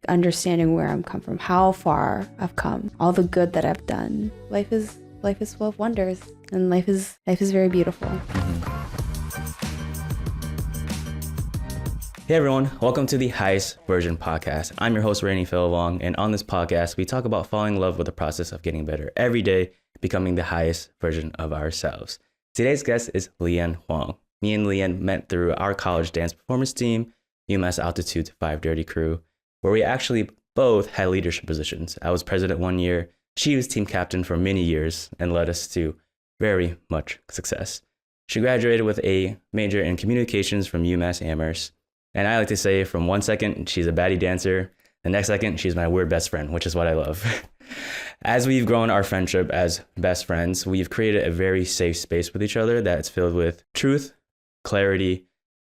understanding where I'm come from, how far I've come, all the good that I've done. Life is full of wonders, and life is very beautiful. Hey everyone, welcome to the Highest Version Podcast. I'm your host, Randy and Lien, and on this podcast, we talk about falling in love with the process of getting better every day, becoming the highest version of ourselves. Today's guest is Lien Huang. Me and Lien met through our college dance performance team, UMass Altitude's 5 Dirty crew, where we actually both had leadership positions. I was president 1 year, she was team captain for many years, and led us to very much success. She graduated with a major in communications from UMass Amherst. And I like to say from 1 second, she's a baddie dancer. The next second, she's my weird best friend, which is what I love. As we've grown our friendship as best friends, we've created a very safe space with each other that's filled with truth, clarity,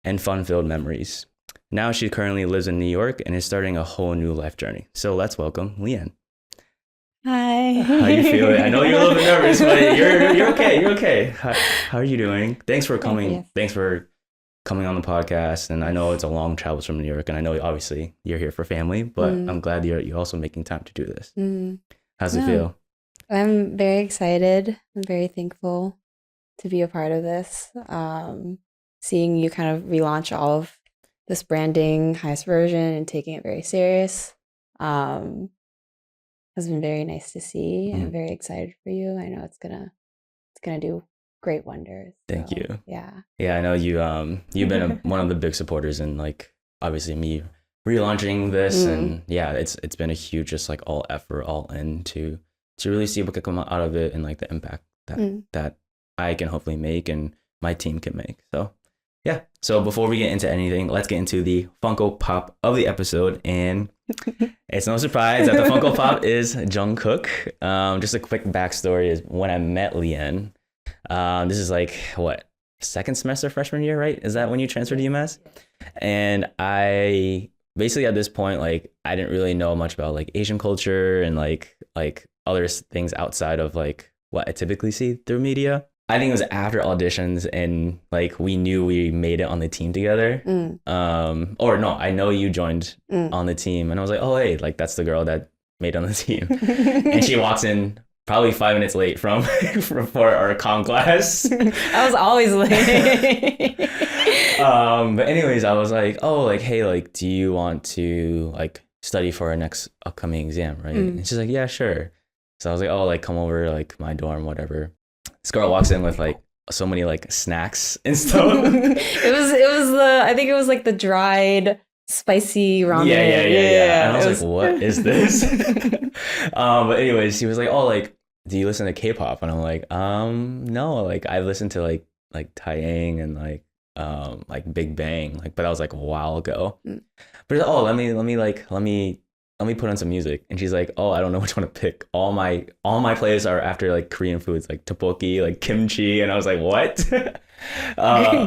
and fun-filled memories. Now she currently lives in New York and is starting a whole new life journey. So let's welcome Lien. Hi. How you feeling? I know you're a little bit nervous, but you're okay. You're okay. How are you doing? Thanks for coming. Yes. Thanks for coming on the podcast. And I know it's a long travel from New York, and I know obviously you're here for family, but I'm glad you're also making time to do this. How's it feel? I'm very excited. I'm very thankful to be a part of this. Seeing you kind of relaunch all of this branding, highest version, and taking it very serious has been very nice to see. I'm very excited for you. I know it's gonna do great wonders. Thank you. Yeah. Yeah, I know you've been one of the big supporters in like obviously me relaunching this, and yeah, it's been a huge just like all effort, all in to really see what could come out of it and like the impact that I can hopefully make and my team can make. So yeah. So before we get into anything, let's get into the Funko Pop of the episode. And it's no surprise that the Funko Pop is Jungkook. Just a quick backstory is when I met Lien, this is like what, second semester freshman year, right? Is that when you transferred to UMass? And I basically at this point, like I didn't really know much about like Asian culture and like other things outside of like what I typically see through media. I think it was after auditions and like we knew we made it on the team together. Or no, I know you joined on the team, and I was like, oh hey, like that's the girl that made on the team. And she walks in probably 5 minutes late for our comm class. I was always late. But anyways, I was like, oh, like, hey, like, do you want to like study for our next upcoming exam, right? And she's like, yeah, sure. So I was like, oh, like come over like my dorm, whatever. This girl walks in with like so many like snacks and stuff. It was I think it was like the dried spicy ramen. Yeah. And I was like, what is this? But anyways, she was like, oh, like, do you listen to K-pop? And I'm like, no, like I've listened to like Taeyang and like Big Bang, like, but that was like a while ago. But oh, let me put on some music. And she's like, oh, I don't know which one to pick. All my playlists are after like Korean foods, like tteokbokki, like kimchi. And I was like, what?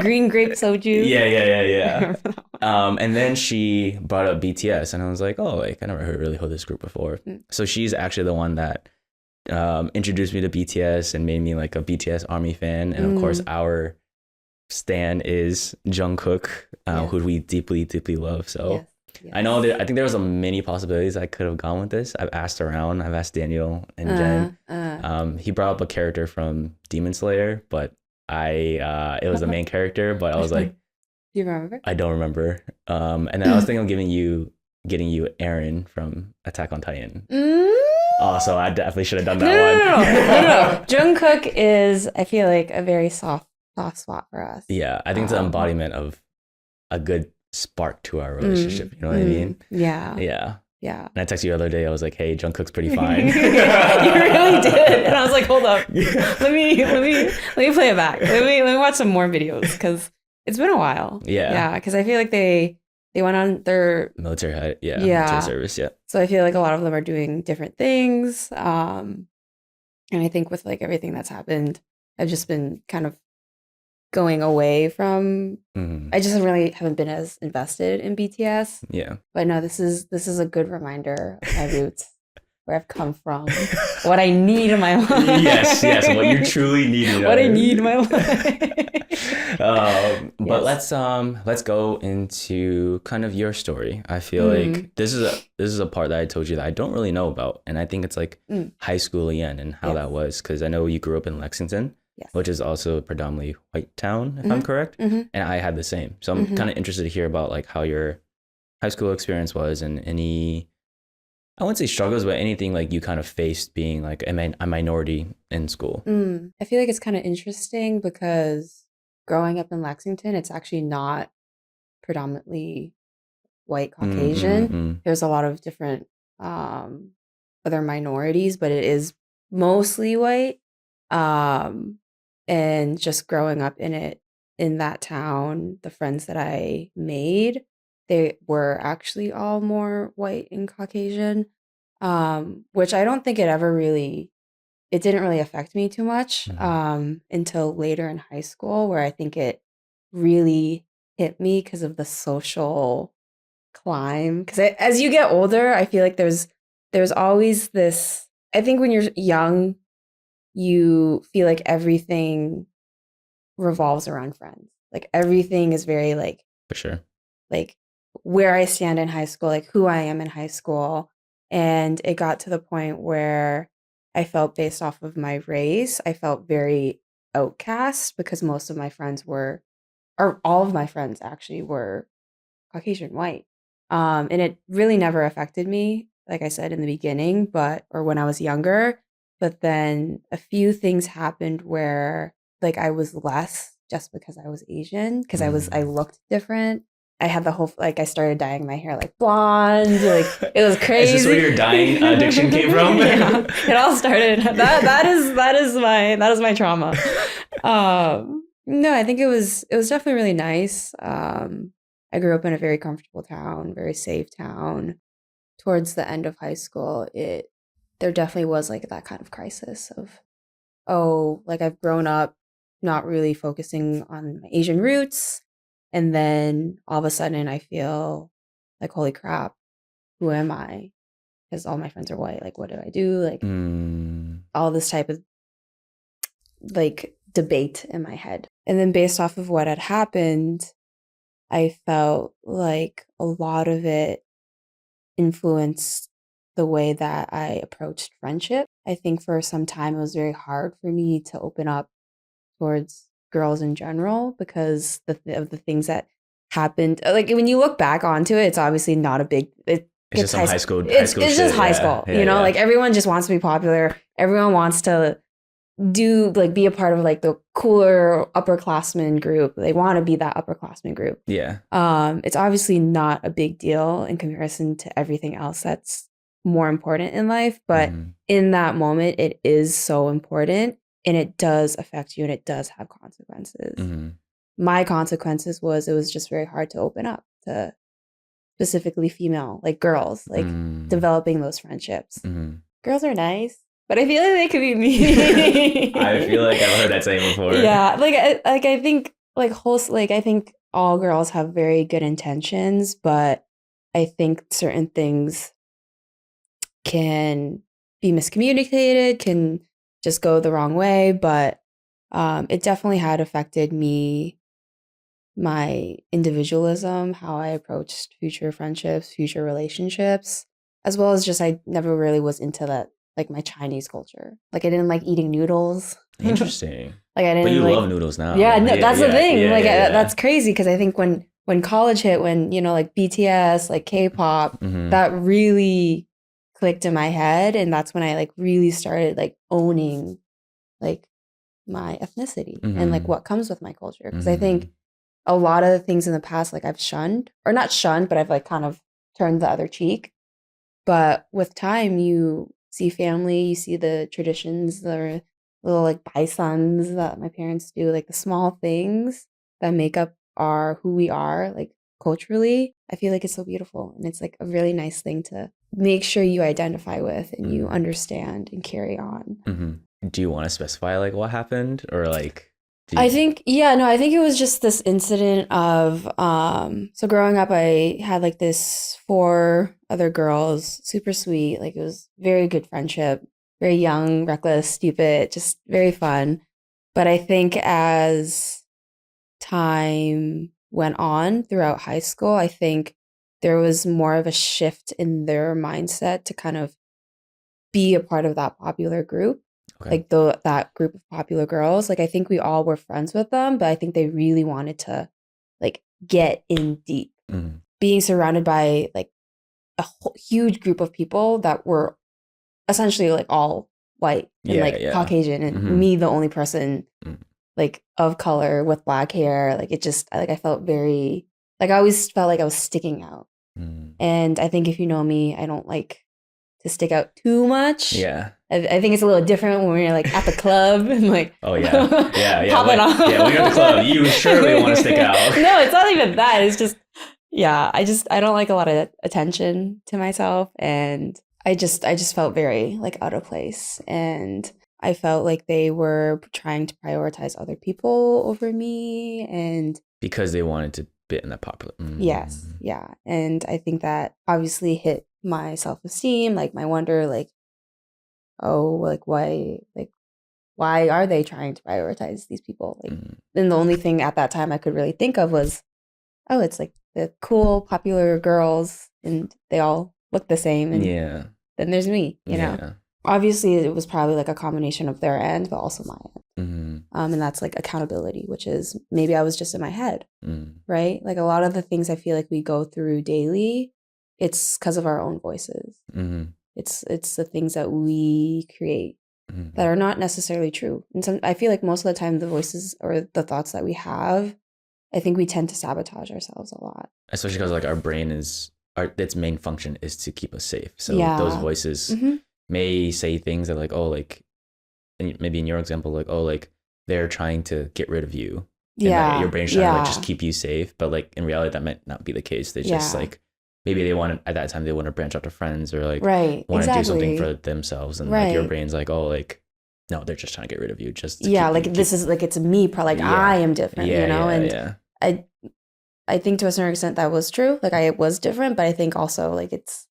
Green grape soju. Yeah. And then she brought up BTS, and I was like, oh, like I never really heard this group before. So she's actually the one that introduced me to BTS and made me like a BTS ARMY fan. And of course, our stan is Jungkook, who we deeply, deeply love. So yes. I know I think there was many possibilities I could have gone with this. I've asked around. I've asked Daniel and Jen. He brought up a character from Demon Slayer, but it was the main character, but I was like, do you remember? I don't remember. And then I was thinking of getting you Eren from Attack on Titan. Oh, so I definitely should have done that one. No. Jungkook is, I feel like, a very soft spot for us. Yeah, I think it's an embodiment of a good spark to our relationship. You know what I mean? Yeah. And I texted you the other day. I was like, "Hey, Jungkook's pretty fine." You really did, and I was like, "Hold up, let me play it back. Let me watch some more videos because it's been a while." Yeah, because I feel like they went on their military military service. Yeah. So I feel like a lot of them are doing different things, and I think with like everything that's happened, I've just been kind of going away from I just really haven't been as invested in BTS. Yeah. But no, this is a good reminder of my roots. where I've come from, what I need in my life. Yes, what you truly need in what I life. need in my life. But Yes. let's go into kind of your story. I feel like this is a part that I told you that I don't really know about, and I think it's like high school Lien and how Yes. that was, because I know you grew up in Lexington, Yes. which is also a predominantly white town, if I'm correct, and I had the same. So I'm kind of interested to hear about like how your high school experience was and any, I wouldn't say struggles, but anything like you kind of faced being like a minority in school. I feel like it's kind of interesting because growing up in Lexington, it's actually not predominantly white Caucasian. There's a lot of different other minorities, but it is mostly white. And just growing up in that town, the friends that I made, they were actually all more white and Caucasian. Which I don't think it didn't really affect me too much until later in high school, where I think it really hit me because of the social climb. Because as you get older, I feel like there's always this. I think when you're young, you feel like everything revolves around friends. Like everything is very For sure. like where I stand in high school, like who I am in high school. And it got to the point where I felt based off of my race, I felt very outcast because most of my friends were, or all of my friends actually were Caucasian white. And it really never affected me, like I said in the beginning, or when I was younger. But then a few things happened where like I was less just because I was Asian, because I looked different. I had the whole, like I started dyeing my hair like blonde, like it was crazy. Is this where your dyeing addiction came from? Yeah, it all started. That is my trauma. No, I think it was definitely really nice. I grew up in a very comfortable town, very safe town. Towards the end of high school, there definitely was like that kind of crisis of, oh, like I've grown up not really focusing on my Asian roots. And then all of a sudden I feel like, holy crap, who am I? Because all my friends are white. Like, what do I do? Like all this type of like debate in my head. And then based off of what had happened, I felt like a lot of it influenced the way that I approached friendship. I think for some time it was very hard for me to open up towards girls in general because of the things that happened. Like when you look back onto it, it's obviously not a big. It's just some high school. It's just high school. You know, like everyone just wants to be popular. Everyone wants to be a part of like the cooler upperclassmen group. They want to be that upperclassmen group. Yeah. It's obviously not a big deal in comparison to everything else that's more important in life, but in that moment it is so important and it does affect you and it does have consequences. My consequences was it was just very hard to open up to specifically female, like girls, like developing those friendships. Girls are nice, but I feel like they could be mean. I feel like I've heard that saying before. Yeah, I think I think all girls have very good intentions, but I think certain things can be miscommunicated, can just go the wrong way. But it definitely had affected me, my individualism, how I approached future friendships, future relationships, as well as just I never really was into that, like my Chinese culture. Like I didn't like eating noodles. Interesting. Like I didn't. But you like, love noodles now. Yeah, no, that's the thing. That's crazy because I think when college hit, when like BTS, like K-pop, that really clicked in my head, and that's when I like really started like owning like my ethnicity and like what comes with my culture. Because I think a lot of the things in the past, like I've shunned, or not shunned, but I've like kind of turned the other cheek. But with time, you see family, you see the traditions, the little like baisans that my parents do, like the small things that make up who we are, like culturally. I feel like it's so beautiful. And it's like a really nice thing to make sure you identify with and you understand and carry on. Do you want to specify like what happened or like I think, yeah, no, I think it was just this incident of, so growing up, I had like this 4 other girls, super sweet. Like it was very good friendship, very young, reckless, stupid, just very fun. But I think as time went on throughout high school, I think there was more of a shift in their mindset to kind of be a part of that popular group. Okay. Like that group of popular girls. Like I think we all were friends with them, but I think they really wanted to like get in deep. Mhm. Being surrounded by like a huge group of people that were essentially like all white and like Caucasian, and me the only person like of color with black hair. Like it just like I felt very like I always felt like I was sticking out. And I think if you know me, I don't like to stick out too much. Yeah. I think it's a little different when you're like at the club and like oh yeah popping off. Yeah, when you're at the club, you surely want to stick out. No, it's not even that. It's just I don't like a lot of attention to myself, and I just felt very like out of place, and I felt like they were trying to prioritize other people over me, and because they wanted to fit in that popular. Yes, yeah, and I think that obviously hit my self-esteem, like my wonder, like, oh, like why are they trying to prioritize these people? Like, and the only thing at that time I could really think of was, oh, it's like the cool popular girls and they all look the same, and then there's me, you know. Obviously it was probably like a combination of their end but also my end. And that's like accountability, which is maybe I was just in my head, right? Like a lot of the things I feel like we go through daily, it's because of our own voices. It's the things that we create that are not necessarily true. And I feel like most of the time the voices or the thoughts that we have, I think we tend to sabotage ourselves a lot. Especially because like our brain its main function is to keep us safe. So those voices may say things that like, oh, like, and maybe in your example, like, oh, like they're trying to get rid of you. And like, your brain's trying to like just keep you safe. But like in reality, that might not be the case. They just like, maybe they wanted at that time, they want to branch out to friends or like want to do something for themselves. And like your brain's like, oh, like, no, they're just trying to get rid of you. Just this is like, it's me, like I am different, you know? And I think to a certain extent that was true. Like I was different, but I think also like it's,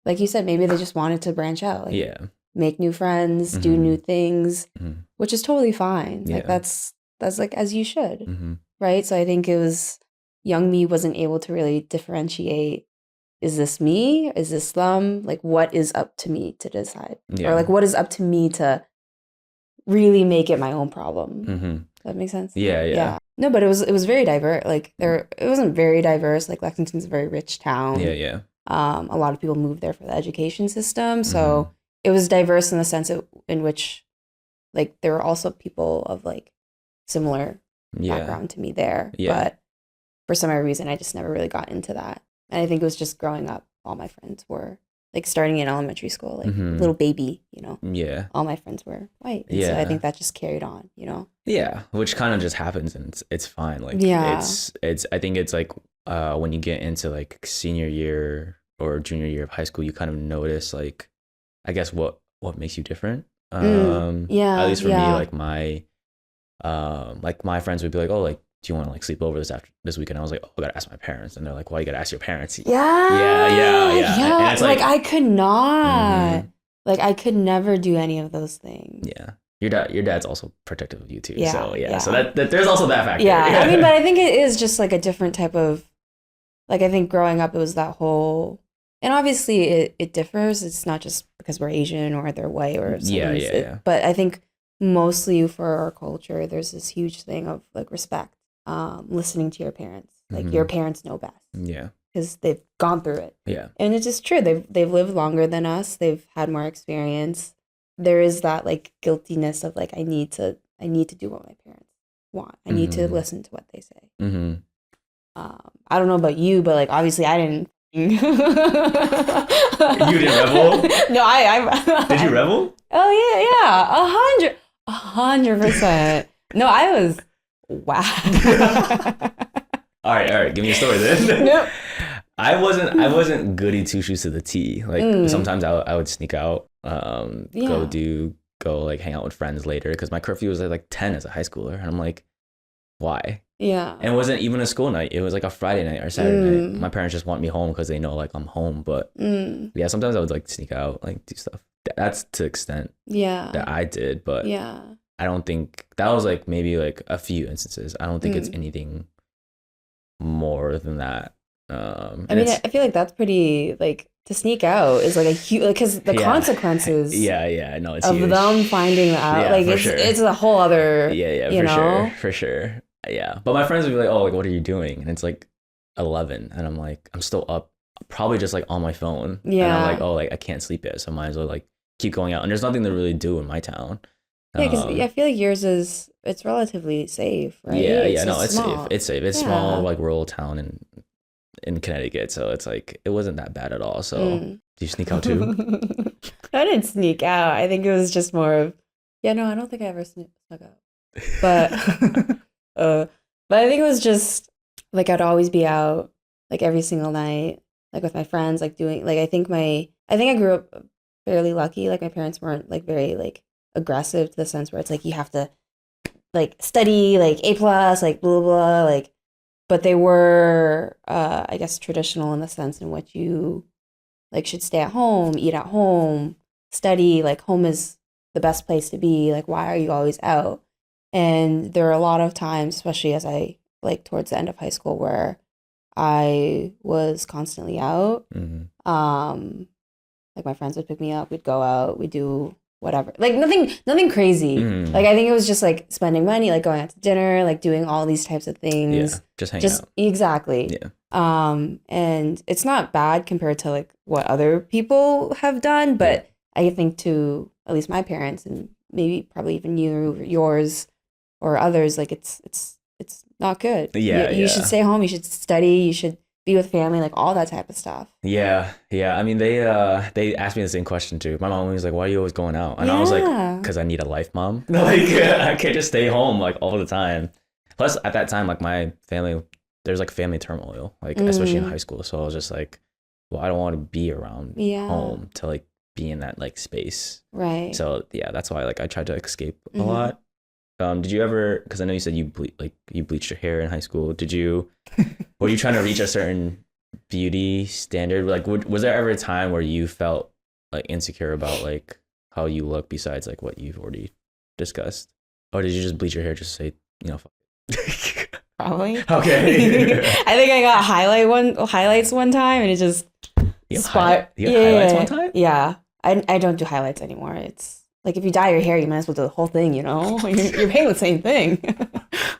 like you said, maybe they just wanted to branch out. Like, make new friends, do new things, which is totally fine. Like that's like as you should, right? So I think it was young me wasn't able to really differentiate, is this me? Is this them? Like what is up to me to decide? Or like what is up to me to really make it my own problem? Does that make sense? Yeah. No, but it was very diverse. Like it wasn't very diverse. Like Lexington's a very rich town. A lot of people moved there for the education system. So it was diverse in the sense in which like there were also people of like similar background to me there. But for some other reason, I just never really got into that. And I think it was just growing up, all my friends were like starting in elementary school, like little baby, you know? All my friends were white. And so I think that just carried on, you know? Yeah, which kind of just happens and it's fine. Like it's I think it's like when you get into like senior year or junior year of high school, you kind of notice like, I guess what makes you different. At least for me, like my friends would be like, oh, like, do you want to like sleep over this weekend? I was like, oh, I gotta ask my parents. And they're like, well, you gotta ask your parents. Yeah. And it's like I could not. Like I could never do any of those things. Yeah. Your dad's also protective of you too. So so that there's also that factor. I mean, but I think it is just like a different type of, like I think growing up it was that whole, and obviously it differs. It's not just because we're Asian or they're white or something. But I think mostly for our culture, there's this huge thing of like respect, listening to your parents. Like your parents know best. Yeah. Because they've gone through it. Yeah. And it's just true. They've lived longer than us. They've had more experience. There is that like guiltiness of like I need to do what my parents want. I need to listen to what they say. I don't know about you, but like obviously I didn't. You didn't rebel? No, I did you rebel? Oh yeah, 100%. No, I was wow. All right, give me a story then. Nope. I wasn't goody two shoes to the T. Like sometimes I would sneak out, go like hang out with friends later because my curfew was at like 10 as a high schooler, and I'm like, why? Yeah. And it wasn't even a school night. It was like a Friday night or Saturday night. My parents just want me home because they know like I'm home. But yeah, sometimes I would like sneak out, like do stuff. That's to the extent Yeah. that I did. But Yeah. I don't think that was like maybe like a few instances. I don't think it's anything more than that. I mean, I feel like that's pretty like to sneak out is like a huge because the consequences. Yeah, no, it's of huge. them finding out, Yeah, like for it's sure. it's a whole other. Yeah, you know? for sure. Yeah, but my friends would be like, "Oh, like what are you doing?" And it's like 11, and I'm like, I'm still up, probably just like on my phone. Yeah. And I'm like, oh, like I can't sleep yet, so I might as well like keep going out. And there's nothing to really do in my town. Yeah, because I feel like yours it's relatively safe, right? Yeah, no, it's it's small. safe. It's safe. It's small, like rural town in Connecticut, so it's like it wasn't that bad at all. So do you sneak out too? I didn't sneak out. I think it was just more of, yeah, no, I don't think I ever snuck out. But but I think it was just like I'd always be out like every single night, like with my friends, like doing like I think I grew up fairly lucky. Like my parents weren't like very like aggressive to the sense where it's like you have to like study like A plus, like blah blah, like but they were I guess traditional in the sense in which you like should stay at home, eat at home, study, like home is the best place to be, like why are you always out? And there are a lot of times, especially as I like towards the end of high school where I was constantly out. Like my friends would pick me up, we'd go out, we'd do whatever. Like nothing crazy. Like I think it was just like spending money, like going out to dinner, like doing all these types of things. Yeah, just hanging out. Exactly. Yeah. And it's not bad compared to like what other people have done, but I think to at least my parents and maybe probably even yours or others, like it's not good. Yeah, you should stay home, you should study, you should be with family, like all that type of stuff. Yeah. I mean, they asked me the same question too. My mom was like, "Why are you always going out?" And I was like, "Because I need a life, mom. Like, I can't just stay home like all the time." Plus, at that time, like my family, there's like family turmoil, like especially in high school. So I was just like, "Well, I don't want to be around home to like be in that like space." Right. So yeah, that's why like I tried to escape a lot. Did you ever? Because I know you said you bleached your hair in high school. Were you trying to reach a certain beauty standard? Like, was there ever a time where you felt like insecure about like how you look besides like what you've already discussed, or did you just bleach your hair just to say fuck it? Probably. Okay. I think I got highlights one time, and it just highlights one time. Yeah, I don't do highlights anymore. It's like if you dye your hair, you might as well do the whole thing. You're paying the same thing.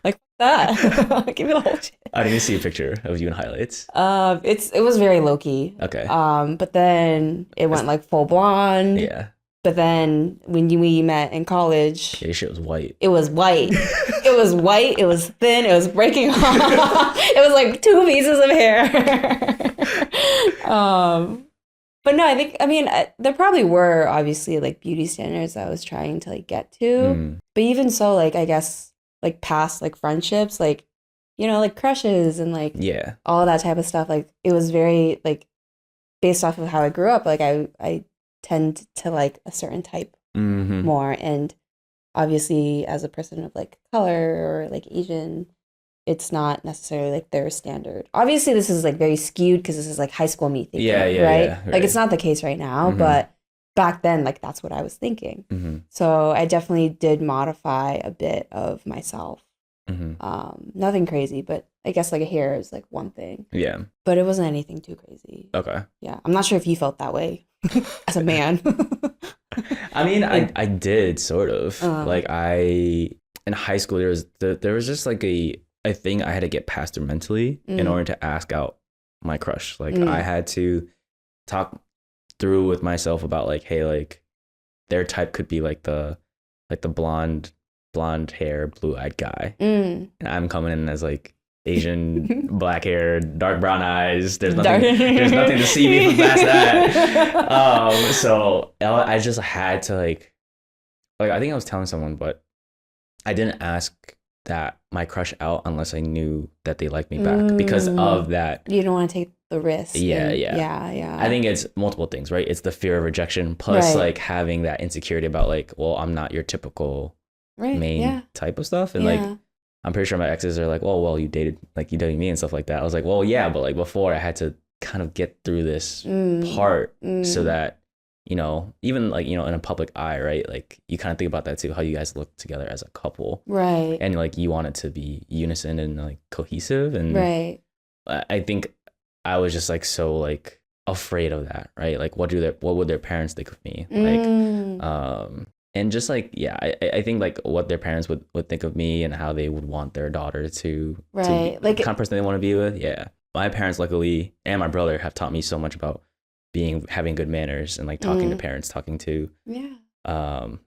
Like that. Give me the whole shit. I didn't see a picture of you in highlights. It was very low key. Okay. But then it went like full blonde. Yeah. But then when we met in college, your shit was white. It was white. It was white. It was thin. It was breaking off. It was like 2 pieces of hair. But no, I mean, there probably were obviously like beauty standards I was trying to like get to. But even so, like I guess like past like friendships, like like crushes and like all that type of stuff. Like it was very like based off of how I grew up. Like I tend to like a certain type more, and obviously as a person of like color or like Asian, it's not necessarily like their standard. Obviously this is like very skewed because this is like high school me thinking, right? Like it's not the case right now, but back then like that's what I was thinking. So I definitely did modify a bit of myself. Nothing crazy, but I guess like a hair is like one thing. Yeah. But it wasn't anything too crazy. Okay. Yeah. I'm not sure if you felt that way as a man. I mean, I did sort of. Like in high school there was just like a thing I had to get past mentally in order to ask out my crush. Like I had to talk through with myself about like, hey, like their type could be like the blonde hair, blue-eyed guy. And I'm coming in as like Asian, black hair, dark brown eyes. There's nothing to see me from past that. So I just had to like I think I was telling someone, but I didn't ask that my crush out unless I knew that they liked me back because of that. You don't want to take the risk. Yeah. I think it's multiple things, right? It's the fear of rejection plus like having that insecurity about like, well, I'm not your typical main type of stuff. And like I'm pretty sure my exes are like, well, you dated me and stuff like that. I was like, well, yeah, but like before I had to kind of get through this part so that, even like, in a public eye, right? Like you kind of think about that too, how you guys look together as a couple. Right. And like you want it to be unison and like cohesive. And right. I think I was just like so like afraid of that, right? Like what would their parents think of me? Like and just like, yeah, I think like what their parents would think of me and how they would want their daughter to right. like the kind of person they want to be with. Yeah. My parents, luckily, and my brother have taught me so much about having good manners and like talking to parents, talking to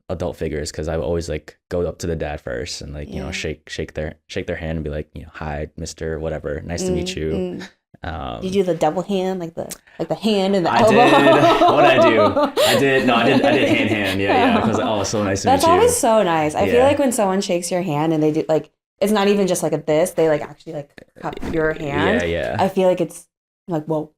adult figures. Cause I would always like go up to the dad first and like, shake their hand and be like, hi, Mr. Whatever. Nice to meet you. Did you do the double hand, like the hand and the I elbow? did. What I did. No, I did hand. Yeah. Because it's so nice to meet you. That's always so nice. I feel like when someone shakes your hand and they do like, it's not even just like a this, they like actually like cup your hand. Yeah. I feel like it's like, whoa.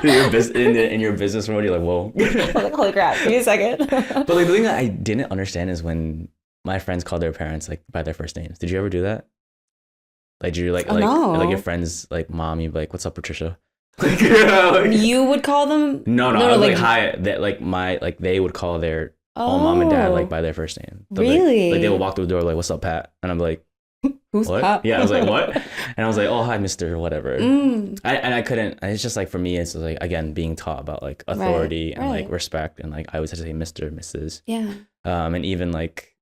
in your business world, you're like, whoa. Like, holy crap, give me a second. But like the thing that I didn't understand is when my friends called their parents like by their first names. Did you ever do that? Like, did you like like your friends like mom, you'd be like, what's up, Patricia? Like, you would call them? No, I was like hi. That like they would call their own mom and dad like by their first name. Really? Like they would walk through the door like, what's up, Pat? And I'm like, who's what? Pat? Yeah, I was like, what? And I was like, oh, hi, Mr. Whatever. I couldn't. It's just like for me, it's like again being taught about like authority and like respect, and like I always had to say Mr., Mrs. Yeah. And even like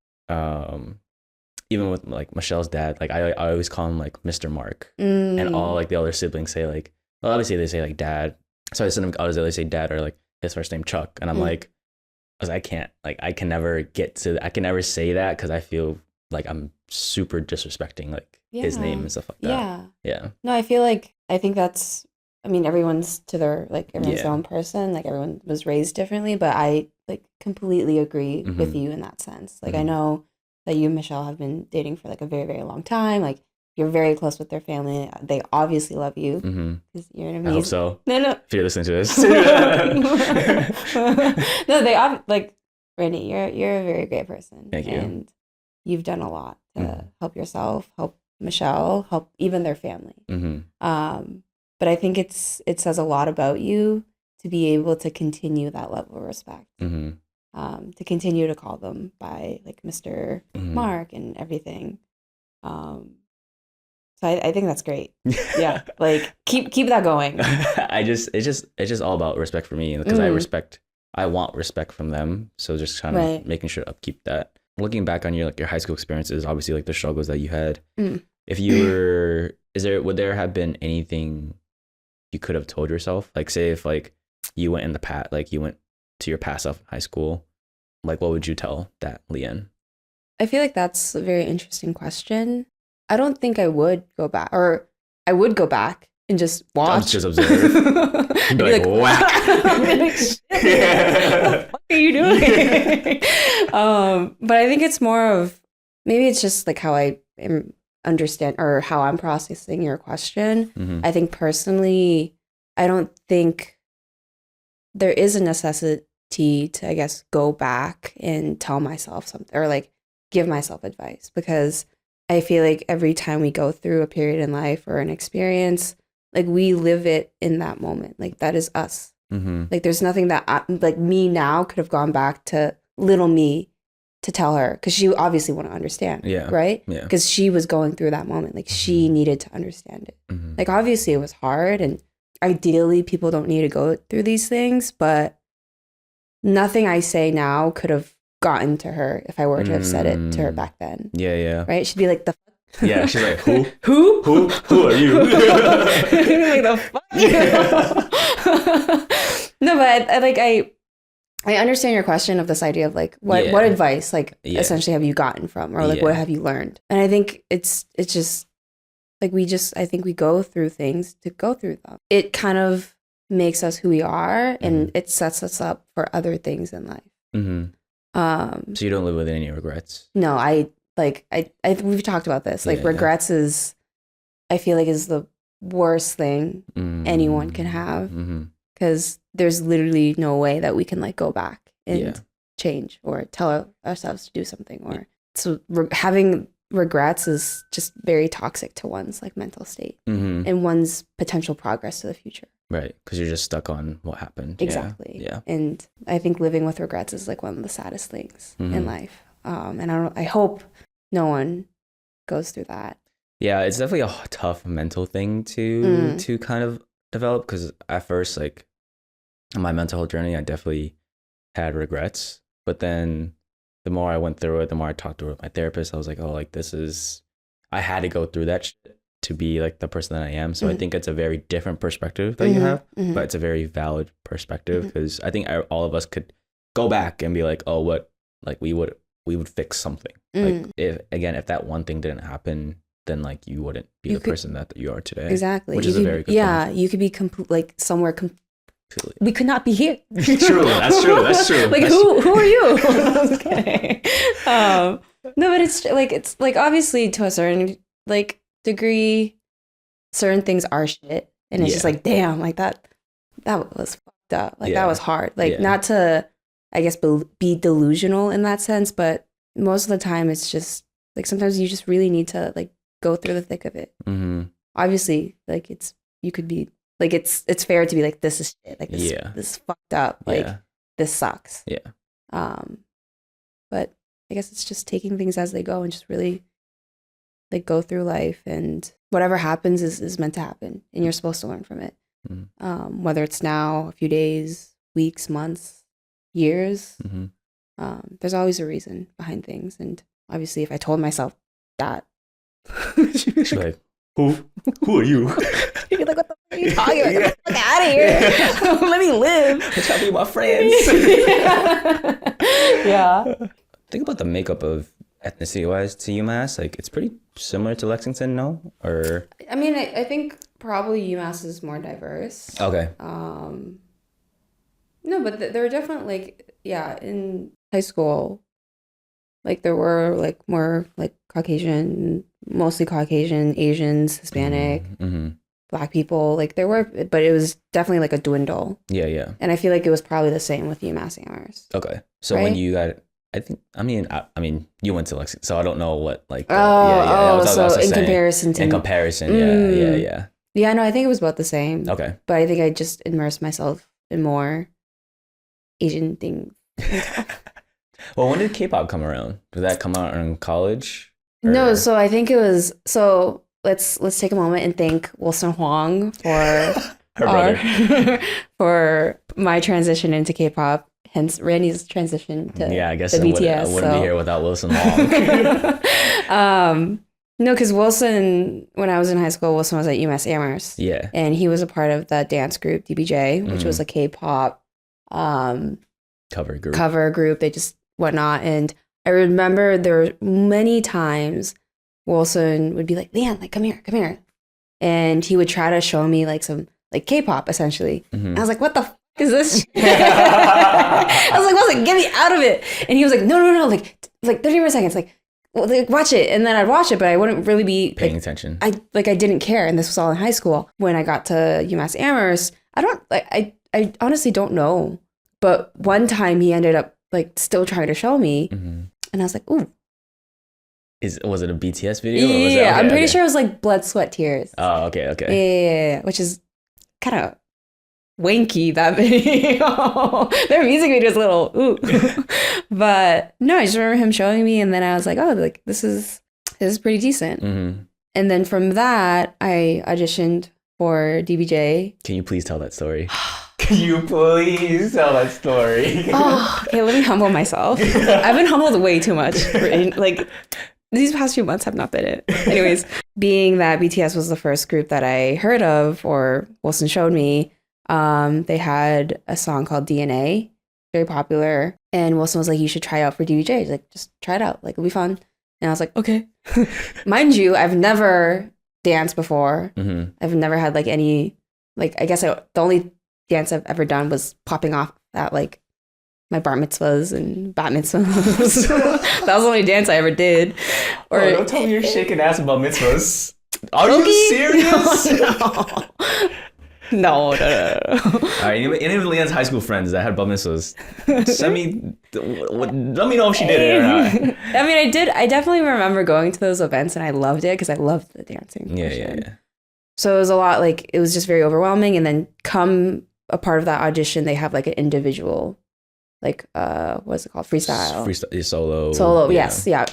even with like Michelle's dad, like I always call him like Mr. Mark, and all like the other siblings say like, well, obviously they say like dad. So I always say dad or like his first name Chuck, and I'm like, I can't, like I can never say that because I feel like I'm super disrespecting like his name and stuff like that. Yeah. No, I think that's, I mean, everyone's their own person. Like everyone was raised differently, but I like completely agree with you in that sense. Like I know that you and Michelle have been dating for like a very, very long time. Like you're very close with their family. They obviously love you because you're an amazing. I hope so. No. If you're listening to this. No, they like Randy. You're a very great person. Thank you. And you've done a lot to help yourself, help Michelle, help even their family. But I think it says a lot about you to be able to continue that level of respect. To continue to call them by like Mr. Mark and everything. So I think that's great. Yeah, like keep that going. It's just all about respect for me because I want respect from them. So just kind of making sure to upkeep that. Looking back on your high school experiences, obviously like the struggles that you had. If you were, would there have been anything you could have told yourself? Like say if like you went you went to your past self in high school, like what would you tell that Lien? I feel like that's a very interesting question. I don't think I would go back, or I would go back and just watch. Just observe. Be like, whack. What the fuck are you doing? But I think it's more of, maybe it's just like how I understand or how I'm processing your question. I think personally, I don't think there is a necessity to, I guess, go back and tell myself something or like give myself advice, because I feel like every time we go through a period in life or an experience, like we live it in that moment. Like that is us. Like there's nothing that like me now could have gone back to little me to tell her, because she obviously want to understand. Right? Yeah. Because she was going through that moment. Like she needed to understand it. Like obviously it was hard, and ideally people don't need to go through these things, but nothing I say now could have gotten to her if I were to have said it to her back then. Yeah. Right? She'd be like, the fuck? Yeah, she's like, who? Who are you? Like, the fuck? No, but I understand your question of this idea of like what advice like essentially have you gotten from, or like what have you learned? And I think it's just like I think we go through things to go through them. It kind of makes us who we are, and it sets us up for other things in life. So you don't live with any regrets? No, we've talked about this. Like regrets is, I feel like, is the worst thing anyone can have, because there's literally no way that we can like go back and change or tell ourselves to do something, or so having regrets is just very toxic to one's like mental state and one's potential progress to the future. Right, because you're just stuck on what happened. Exactly. Yeah. And I think living with regrets is like one of the saddest things in life. And I hope no one goes through that. Yeah, it's definitely a tough mental thing to kind of develop, because at first, like, on my mental health journey, I definitely had regrets. But then the more I went through it, the more I talked to my therapist, I was like, oh, like, I had to go through that shit to be like the person that I am. So I think it's a very different perspective that you have, but it's a very valid perspective, because I think all of us could go back and be like, oh, what, like, we would fix something. Like, if that one thing didn't happen, then like you wouldn't be the person that you are today. Exactly. Which is a very good point. You could be like somewhere we could not be here. True. That's true. Like, who are you? I was kidding. No, but it's like obviously to a certain like degree, certain things are shit, and it's just like, damn, like that was fucked up. Like that was hard. Like not to, I guess, be delusional in that sense, but most of the time it's just like sometimes you just really need to like go through the thick of it. Obviously, like you could be like it's fair to be like, this is shit. Like this is fucked up. Like this sucks. Yeah. But I guess it's just taking things as they go and just really like go through life, and whatever happens is meant to happen, and you're supposed to learn from it. Whether it's now, a few days, weeks, months, years, there's always a reason behind things. And obviously if I told myself that, she'd be like, who are you? You'd be like, what the fuck are you talking about? Get the fuck out of here. Let me live. I'm trying to be my friends. Yeah. Think about the makeup of ethnicity wise to UMass. Like, it's pretty similar to Lexington, no? Or I mean, I think probably UMass is more diverse. Okay. No, but there are definitely like, in high school, like there were like more like mostly Caucasian, Asians, Hispanic, Black people. Like there were, but it was definitely like a dwindle. Yeah. And I feel like it was probably the same with UMass Amherst. Okay. So when you got, I mean, you went to Lexington, so I don't know what like. So in comparison, yeah. Yeah, no, I think it was about the same. Okay. But I think I just immersed myself in more Asian things. Well, when did K-pop come around? Did that come out in college? Or? No, so I think it was, so let's take a moment and thank Lien Huang for her brother. for my transition into K-pop, hence Randy's transition to I guess the BTS. I wouldn't be here without Lien Huang. No, because Wilson, when I was in high school, Wilson was at UMass Amherst. Yeah. And he was a part of the dance group DBJ, which was a K-pop cover group. They just whatnot. And I remember there were many times Wilson would be like, Lien, like, come here. And he would try to show me like some like K-pop essentially. And I was like, what the f is this? I was like, Wilson, get me out of it. And he was like, no, like 30 more seconds, like watch it. And then I'd watch it, but I wouldn't really be paying attention. I didn't care. And this was all in high school. When I got to UMass Amherst, I honestly don't know. But one time he ended up like still trying to show me. And I was like, ooh. Was it a BTS video? Yeah, was it? Okay, I'm pretty sure it was like Blood, Sweat, Tears. Oh, okay. Yeah, which is kind of wanky, that video. Their music video is a little ooh. But no, I just remember him showing me, and then I was like, oh, like this is pretty decent. And then from that, I auditioned for DBJ. Can you please tell that story? Can you please tell that story? Okay, let me humble myself. I've been humbled way too much. Like, these past few months have not been it. Anyways, being that BTS was the first group that I heard of, or Wilson showed me, they had a song called DNA, very popular. And Wilson was like, you should try out for DBJ. He's like, just try it out. Like, it'll be fun. And I was like, okay. Mind you, I've never danced before. I've never had like any, like, I guess the only dance I've ever done was popping off at like my bar mitzvahs and bat mitzvahs. That was the only dance I ever did. Or don't tell me you're shaking ass about mitzvahs. Are you serious? No. No. All right, any of Lien's high school friends that had bar mitzvahs, let me know if she did it or not. I mean, I did. I definitely remember going to those events, and I loved it because I loved the dancing. Yeah. So it was a lot, like, it was just very overwhelming. And then come a part of that audition, they have like an individual, like, what's it called? Freestyle. Solo. Yes. Yeah.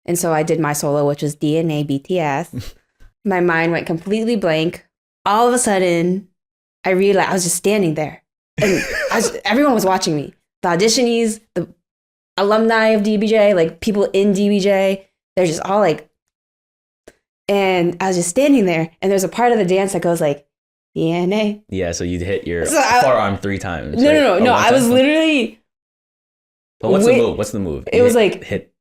And so I did my solo, which was DNA BTS. My mind went completely blank. All of a sudden, I realized I was just standing there. And everyone was watching me. The auditionees, the alumni of DBJ, like people in DBJ, they're just all like, and I was just standing there, and there's a part of the dance that goes like, DNA. Yeah, so you hit your forearm 3 times. No. I was literally. But what's the move? What's the move? It was like hit.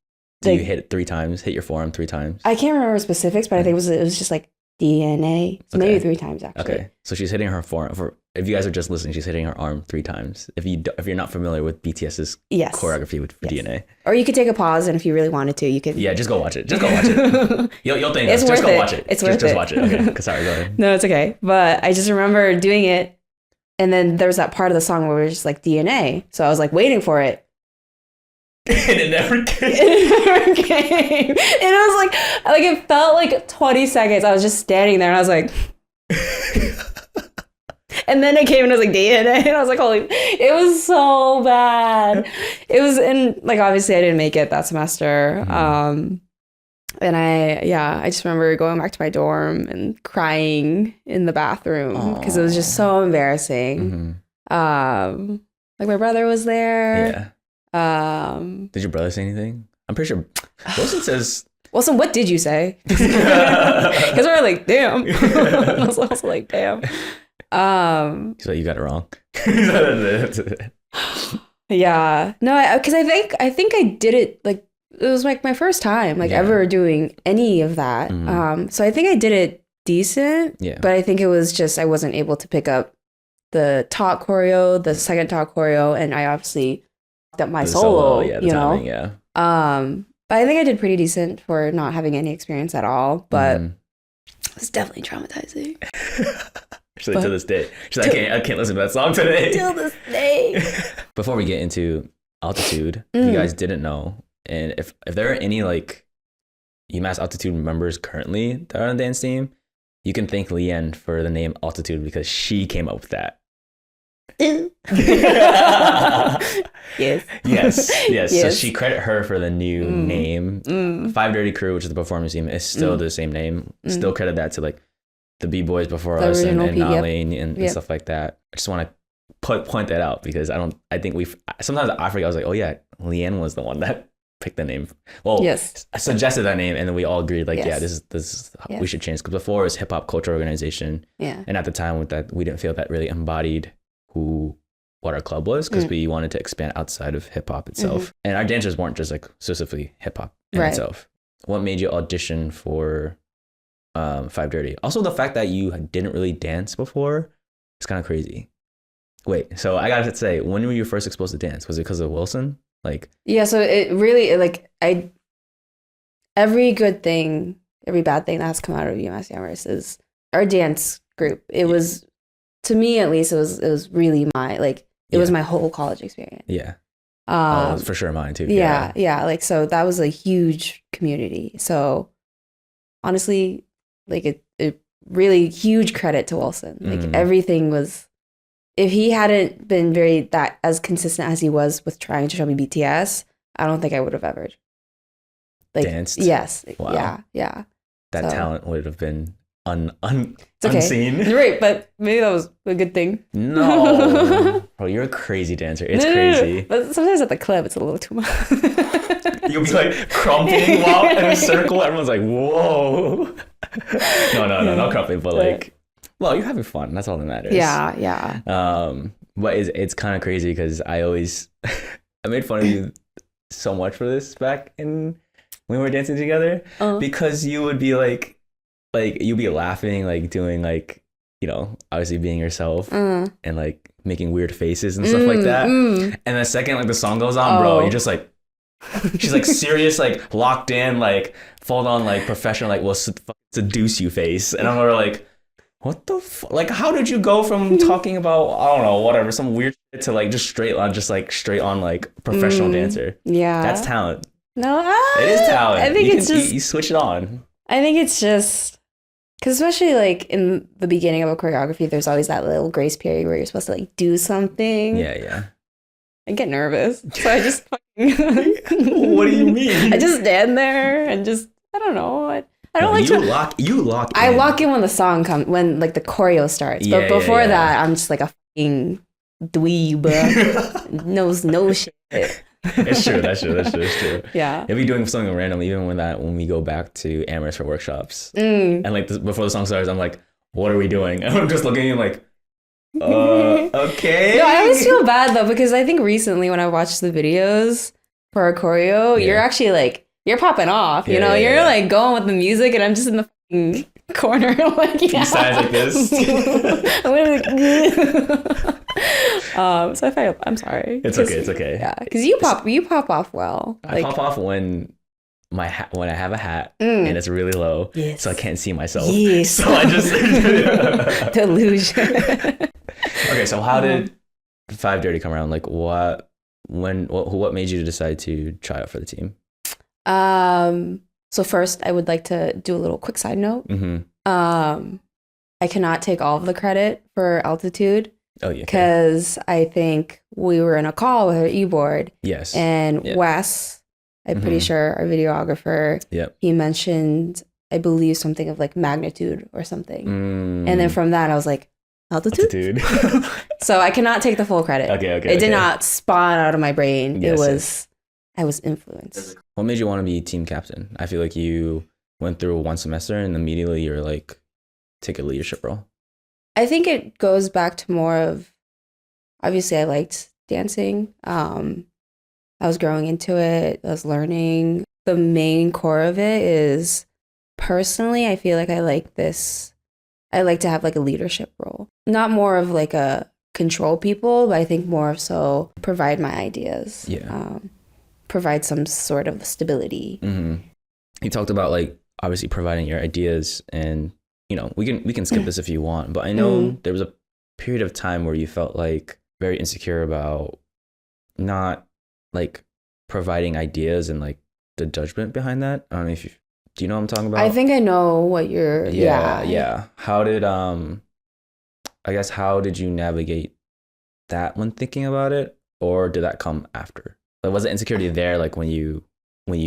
Do you hit it 3 times? Hit your forearm 3 times? I can't remember specifics, but I think it was just like DNA. So maybe 3 times actually. Okay, so she's hitting her forearm. If you guys are just listening, she's hitting her arm 3 times. If you're not familiar with BTS's choreography with DNA, or you could take a pause, and if you really wanted to, you could. Yeah, just go watch it. You'll think it's just worth go it. watch it. It's worth it. Just watch it. Okay, sorry, go ahead. No, it's okay. But I just remember doing it, and then there was that part of the song where we were just like DNA. So I was like waiting for it. And it never came. And it was like it felt like 20 seconds. I was just standing there, and I was like. And then it came and it was like DNA, and I was like, holy, it was so bad. It was, and like, obviously I didn't make it that semester. And I just remember going back to my dorm and crying in the bathroom because it was just so embarrassing. Like my brother was there. Yeah. Did your brother say anything? I'm pretty sure Wilson says. Wilson, what did you say? Because we were like, damn. I was also like, damn. So you got it wrong. Yeah. No, because I think I did it, like, it was like my first time ever doing any of that. So I think I did it decent. Yeah. But I think it was just I wasn't able to pick up the talk choreo, the second talk choreo, and I obviously fucked up my solo. Yeah, the timing, yeah. But I think I did pretty decent for not having any experience at all. But it was definitely traumatizing. Actually, to this day. She's like, I can't listen to that song today. Till this day. Before we get into altitude, if you guys didn't know, and if there are any like UMass altitude members currently that are on the dance team, you can thank Lien for the name altitude because she came up with that. Yes. So she credit her for the new name. Five Dirty Crew, which is the performance team, is still the same name. Still credit that to like the B-boys before the us and original Lane and stuff like that. I just want to point that out because I think sometimes I forget. I was like, oh yeah, Lien was the one that picked the name. Well, I suggested that name and then we all agreed like, this is we should change. Because before it was Hip Hop Culture Organization. Yeah. And at the time with that, we didn't feel that really embodied what our club was because we wanted to expand outside of hip hop itself. And our dancers weren't just like specifically hip hop in itself. What made you audition for Five Dirty? Also, the fact that you didn't really dance before is kind of crazy. Wait, so I gotta say, when were you first exposed to dance? Was it because of Wilson? Like, yeah, so it really every good thing, every bad thing that's come out of UMass Amherst is our dance group. It was, to me at least, it was really it was my whole college experience. Yeah. For sure mine too. Yeah. Like, so that was a huge community. So honestly, like it really huge credit to Wilson. Like everything was, if he hadn't been that as consistent as he was with trying to show me BTS, I don't think I would have ever danced. Yes. Wow. Yeah. That talent would have been unseen. Right, but maybe that was a good thing. No. Bro, you're a crazy dancer. It's crazy. But sometimes at the club, it's a little too much. You'll be like crumping while in a circle. Everyone's like, whoa. No, not crumping, but like, well, you're having fun. That's all that matters. Yeah. But it's kind of crazy because I made fun of you so much for this back when we were dancing together because you would be like you'd be laughing, like doing like, you know, obviously being yourself and like making weird faces and stuff like that. And the second like the song goes on, bro, you're just like, she's like serious, like locked in, like full on like professional, like will seduce you face. And I'm like, what the like, how did you go from talking about, I don't know, whatever, some weird shit to like just straight on like professional dancer? Yeah. That's talent. No, It is talent. I think it's just you switch it on. I think it's just because especially like in the beginning of a choreography, there's always that little grace period where you're supposed to like do something. Yeah. I get nervous, so I just fucking What do you mean? I just stand there and just I don't know. I don't like you to lock in. I lock in when the song comes, when like the choreo starts. But before that, I'm just like a fucking dweeb. Knows no shit. It's true. That's true. Yeah. If we doing something random, even when we go back to Amherst for workshops, and like before the song starts, I'm like, "What are we doing?" And I'm just looking at like, okay. No, I always feel bad though because I think recently when I watched the videos for our choreo, you're actually like you're popping off. You know, you're like going with the music, and I'm just in the fucking corner like sides like this. So I'm sorry. It's okay. Yeah, because you pop off well. I pop off when when I have a hat and it's really low, so I can't see myself. Yes. So I just delusion. Okay, so how did Five Dirty come around? Like what made you decide to try out for the team? So first, I would like to do a little quick side note. I cannot take all of the credit for Altitude. Oh yeah. Because I think we were in a call with our e-board. Yes. And Wes, I'm pretty sure our videographer. Yep. He mentioned, I believe, something of like magnitude or something. And then from that, I was like, altitude. So I cannot take the full credit. Okay. It did not spawn out of my brain. Yes, I was influenced. What made you want to be team captain? I feel like you went through one semester and immediately you're like, take a leadership role. I think it goes back to more of, obviously I liked dancing. I was growing into it. I was learning. The main core of it is, personally, I feel like I like to have like a leadership role. Not more of like a control people, but I think more of so provide my ideas. Yeah. Provide some sort of stability. You talked about like obviously providing your ideas, and you know we can skip this if you want, but I know there was a period of time where you felt like very insecure about not like providing ideas and like the judgment behind that. I don't know if do you know what I'm talking about? I think I know what you're. Yeah. How did how did you navigate that when thinking about it, or did that come after? Like, was the insecurity there like when you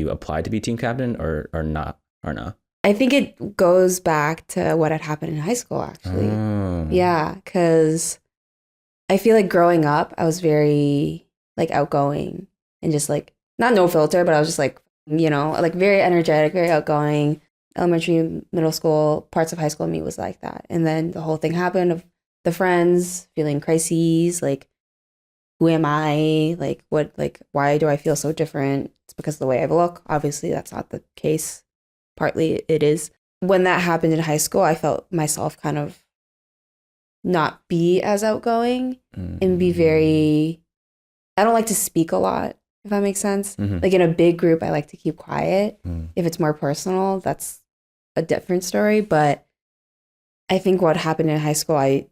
applied to be team captain or not or no? I think it goes back to what had happened in high school actually. Yeah, because I feel like growing up I was very like outgoing and just like not no filter, but I was just like, you know, like very energetic, very outgoing. Elementary, middle school, parts of high school me was like that. And then the whole thing happened of the friends feeling crises, like who am I? Like what, like why do I feel so different? It's because of the way I look. Obviously that's not the case. Partly it is. When that happened in high school, I felt myself kind of not be as outgoing and be very, I don't like to speak a lot, if that makes sense. Like in a big group, I like to keep quiet. If it's more personal, that's a different story. But I think what happened in high school, I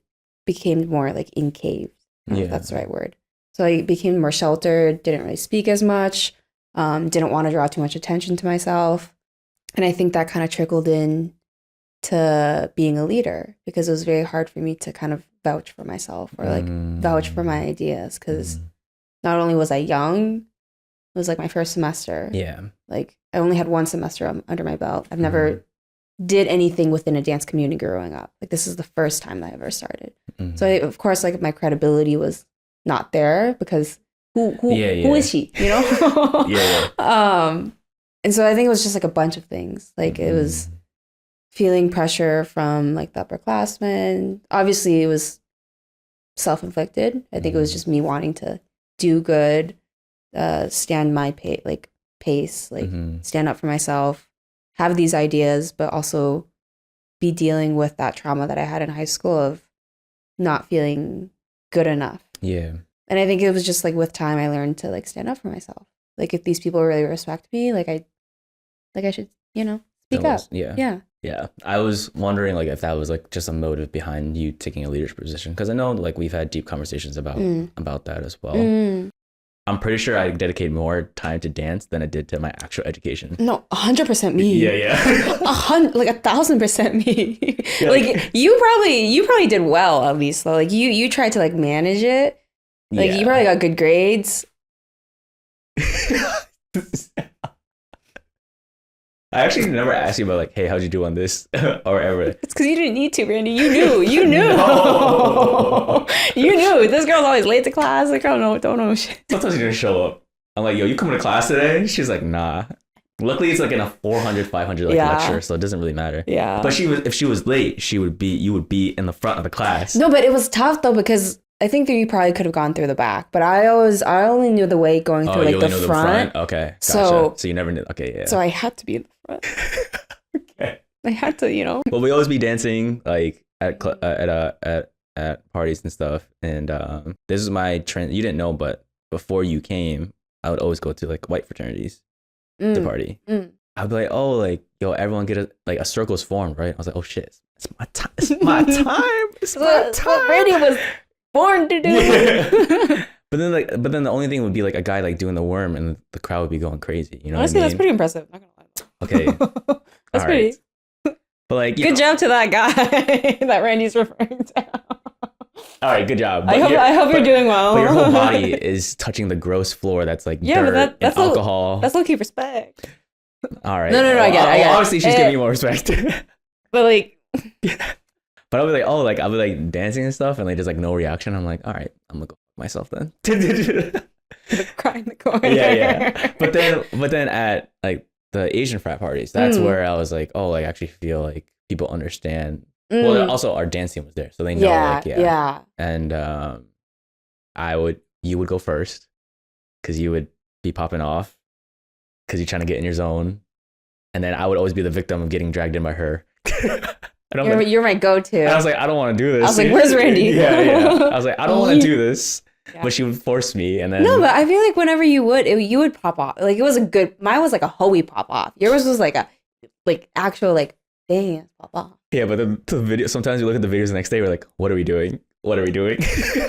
became more like encaved. I don't know if that's the right word. So I became more sheltered, didn't really speak as much, didn't want to draw too much attention to myself. And I think that kind of trickled in to being a leader because it was very hard for me to kind of vouch for myself or like vouch for my ideas because not only was I young, it was like my first semester. Yeah. Like I only had one semester under my belt. I've never did anything within a dance community growing up. Like this is the first time that I ever started. So of course, like my credibility was not there because who is she? You know? And so I think it was just like a bunch of things. Like it was feeling pressure from like the upperclassmen. Obviously it was self-inflicted. I think it was just me wanting to do good, stand my pace, like stand up for myself, have these ideas, but also be dealing with that trauma that I had in high school of not feeling good enough. Yeah. And I think it was just like with time I learned to like stand up for myself. Like if these people really respect me, like I should, you know, speak up. Yeah. Yeah, I was wondering like if that was like just a motive behind you taking a leadership position, because I know like we've had deep conversations about that as well. I'm pretty sure I dedicate more time to dance than I did to my actual education. No, 100% me. Yeah. Like 1,000% me. Yeah, Like you probably did well at least though. Like you tried to like manage it. Like you probably got good grades. I actually never asked you about like, hey, how'd you do on this or ever. It's because you didn't need to, Randy. You knew. You knew. No. You knew. This girl's always late to class. Like, I don't know shit. Sometimes you didn't show up. I'm like, yo, you coming to class today? She's like, nah. Luckily, it's like in a 400, 500 like lecture, so it doesn't really matter. Yeah. But if she was late, you would be in the front of the class. No, but it was tough though because I think that you probably could have gone through the back, but I only knew the way going through like the front. Okay, gotcha. So you never knew. Okay, yeah. So I had to be in the front. Okay. I had to, you know. Well, we always be dancing like at parties and stuff, and this is my trend. You didn't know, but before you came, I would always go to like white fraternities to party. I'd be like, oh, like yo, everyone get a circle's formed, right? I was like, oh shit, it's my time. It's my time. It's my time. What Randy was born to do. Yeah. But then the only thing would be like a guy like doing the worm, and the crowd would be going crazy. You know Honestly, what I mean? that's pretty impressive. Not gonna lie. Okay. That's pretty. But like, good job to that guy that Randy's referring to. All right, good job. But I hope you're doing well. But your whole body is touching the gross floor that's like dirt but that's and alcohol. That's low-key respect. All right. No, I get it. Obviously, she's giving me more respect. But like, but I'll be like, oh, like I'll be like dancing and stuff, and like there's like no reaction. I'm like, all right, I'm gonna go myself then. cry in the corner. Yeah. But then at like the Asian frat parties, that's where I was like, oh, like I actually feel like people understand. Well, also our dance team was there, so they know. Yeah. And you would go first because you would be popping off because you're trying to get in your zone, and then I would always be the victim of getting dragged in by her. You're my go-to. And I was like, I don't want to do this. I was like, where's Randy? Yeah. I was like, I don't want to do this. Yeah. But she would force me, and then no, but I feel like whenever you would pop off. Like it was a good. Mine was like a hoey pop off. Yours was like a actual like dang pop off. Yeah, but the video. Sometimes you look at the videos the next day, we're like, what are we doing? What are we doing?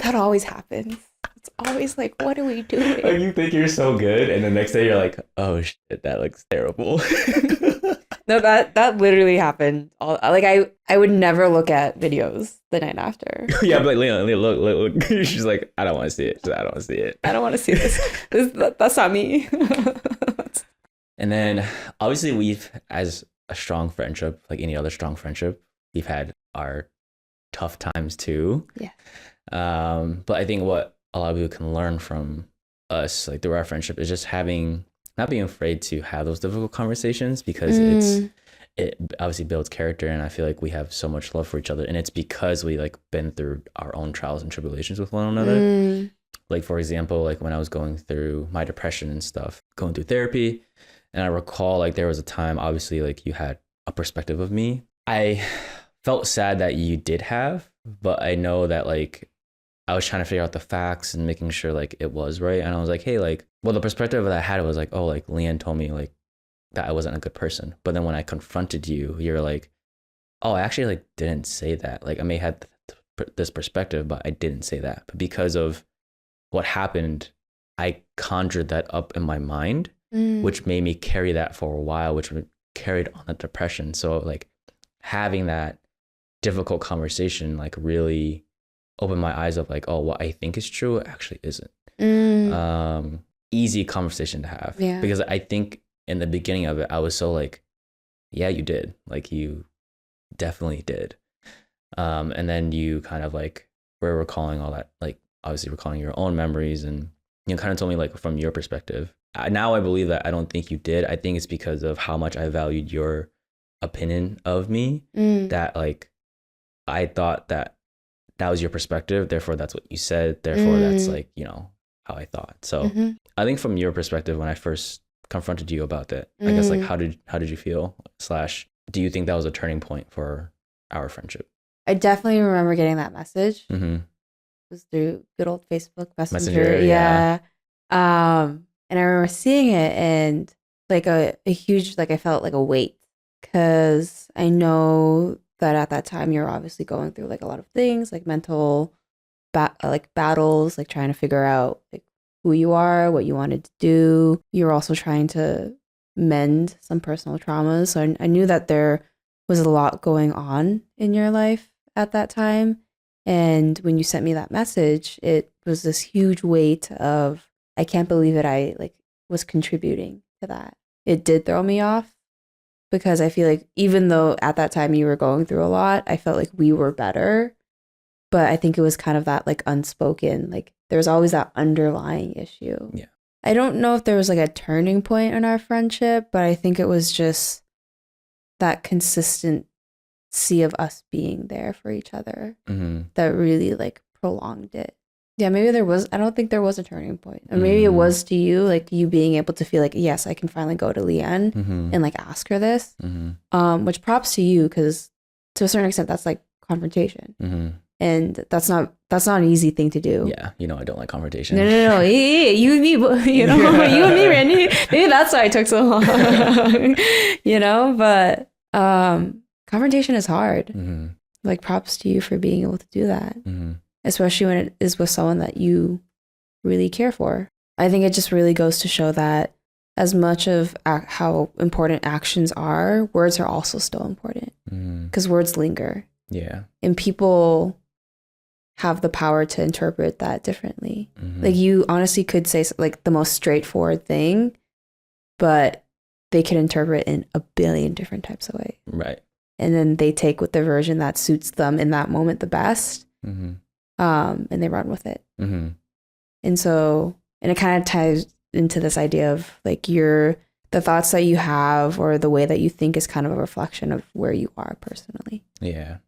That always happens. It's always like, what are we doing? Like you think you're so good, and the next day you're like, oh shit, that looks terrible. No, that literally happened. Like I would never look at videos the night after. Yeah, but like Leon, look. She's like, I don't want to see it. I don't want to see it. I don't want to see this. That's not me. And then obviously we've, as a strong friendship, like any other strong friendship, we've had our tough times too. Yeah. But I think what a lot of people can learn from us, like through our friendship, is just not being afraid to have those difficult conversations, because it obviously builds character, and I feel like we have so much love for each other, and it's because we like been through our own trials and tribulations with one another. Like for example, like when I was going through my depression and stuff, going through therapy, and I recall like there was a time, obviously, like you had a perspective of me. I felt sad that you did have, but I know that like I was trying to figure out the facts and making sure like it was right. And I was like, hey, like, well, the perspective that I had was like, oh, like Lien told me like that I wasn't a good person. But then when I confronted you, you're like, oh, I actually like didn't say that. Like I may have this perspective, but I didn't say that. But because of what happened, I conjured that up in my mind, which made me carry that for a while, which carried on the depression. So like having that difficult conversation like really opened my eyes up, like, oh, what I think is true actually isn't. Easy conversation to have. Yeah. Because I think in the beginning of it, I was so like, yeah, you did. Like you definitely did. And then you kind of like were recalling all that, like obviously recalling your own memories, and you kind of told me like from your perspective. Now I believe that I don't think you did. I think it's because of how much I valued your opinion of me, that like I thought that was your perspective, therefore that's what you said, therefore that's like, you know, how I thought. So I think from your perspective, when I first confronted you about that, I guess like how did you feel, / do you think that was a turning point for our friendship? I definitely remember getting that message. It was through good old Facebook Messenger. Yeah. And I remember seeing it, and like a huge, like I felt like a weight because I know that at that time you're obviously going through like a lot of things, like mental like battles, like trying to figure out like who you are, what you wanted to do. You're also trying to mend some personal traumas. So I knew that there was a lot going on in your life at that time. And when you sent me that message, it was this huge weight of, I can't believe it. I like was contributing to that. It did throw me off because I feel like even though at that time you were going through a lot, I felt like we were better. But I think it was kind of that like unspoken, like there was always that underlying issue. Yeah. I don't know if there was like a turning point in our friendship, but I think it was just that consistency of us being there for each other that really like prolonged it. Yeah, maybe there was, I don't think there was a turning point. Or maybe it was to you, like you being able to feel like, yes, I can finally go to Lien and like ask her this. Which props to you, because to a certain extent, that's like confrontation. And that's not an easy thing to do. Yeah, you know I don't like confrontation. No. Yeah, you and me, you know, you and me, Randy. Maybe that's why it took so long. You know, but confrontation is hard. Like props to you for being able to do that. Especially when it is with someone that you really care for. I think it just really goes to show that as much of how important actions are, words are also still important. Because words linger. Yeah. And people have the power to interpret that differently. Like you honestly could say like the most straightforward thing, but they could interpret in a billion different types of ways. Right. And then they take with the version that suits them in that moment the best. And they run with it. And so, and it kind of ties into this idea of like the thoughts that you have or the way that you think is kind of a reflection of where you are personally. Yeah.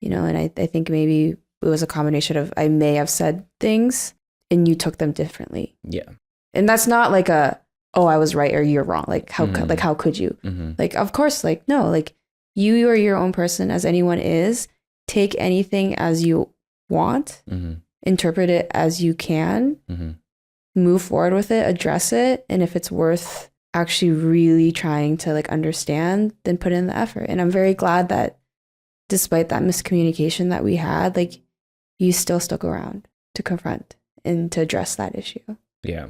You know, and I think maybe it was a combination of I may have said things and you took them differently. Yeah. And that's not like I was right or you're wrong. Like how could you? Like, of course, like, no, like you are your own person as anyone is. Take anything as you want, interpret it as you can, move forward with it, address it. And if it's worth actually really trying to like understand, then put in the effort. And I'm very glad that despite that miscommunication that we had, like you still stuck around to confront and to address that issue. Yeah.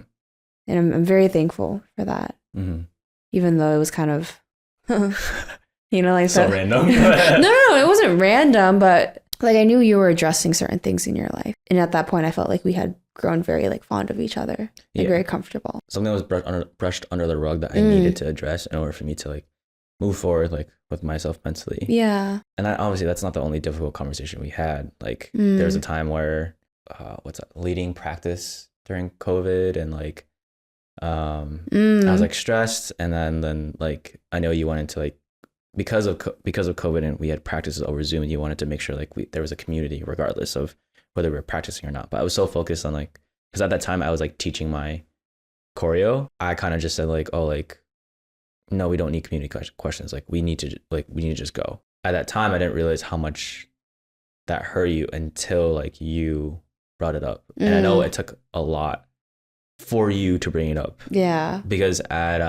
And I'm very thankful for that. Even though it was kind of, you know, like so random. No, it wasn't random, but like I knew you were addressing certain things in your life. And at that point, I felt like we had grown very like fond of each other, like very comfortable. Something that was brushed under the rug that I needed to address in order for me to like move forward, like with myself mentally. Yeah. And obviously that's not the only difficult conversation we had. Like there was a time where, leading practice during COVID and like, I was like stressed. And then like, I know you wanted to like, because of COVID and we had practices over Zoom, you wanted to make sure like there was a community regardless of whether we were practicing or not. But I was so focused on like, because at that time I was like teaching my choreo. I kind of just said like, oh, like, no, we don't need community questions. Like we need to just go. At that time, I didn't realize how much that hurt you until like you brought it up. And I know it took a lot for you to bring it up. Yeah. Because at,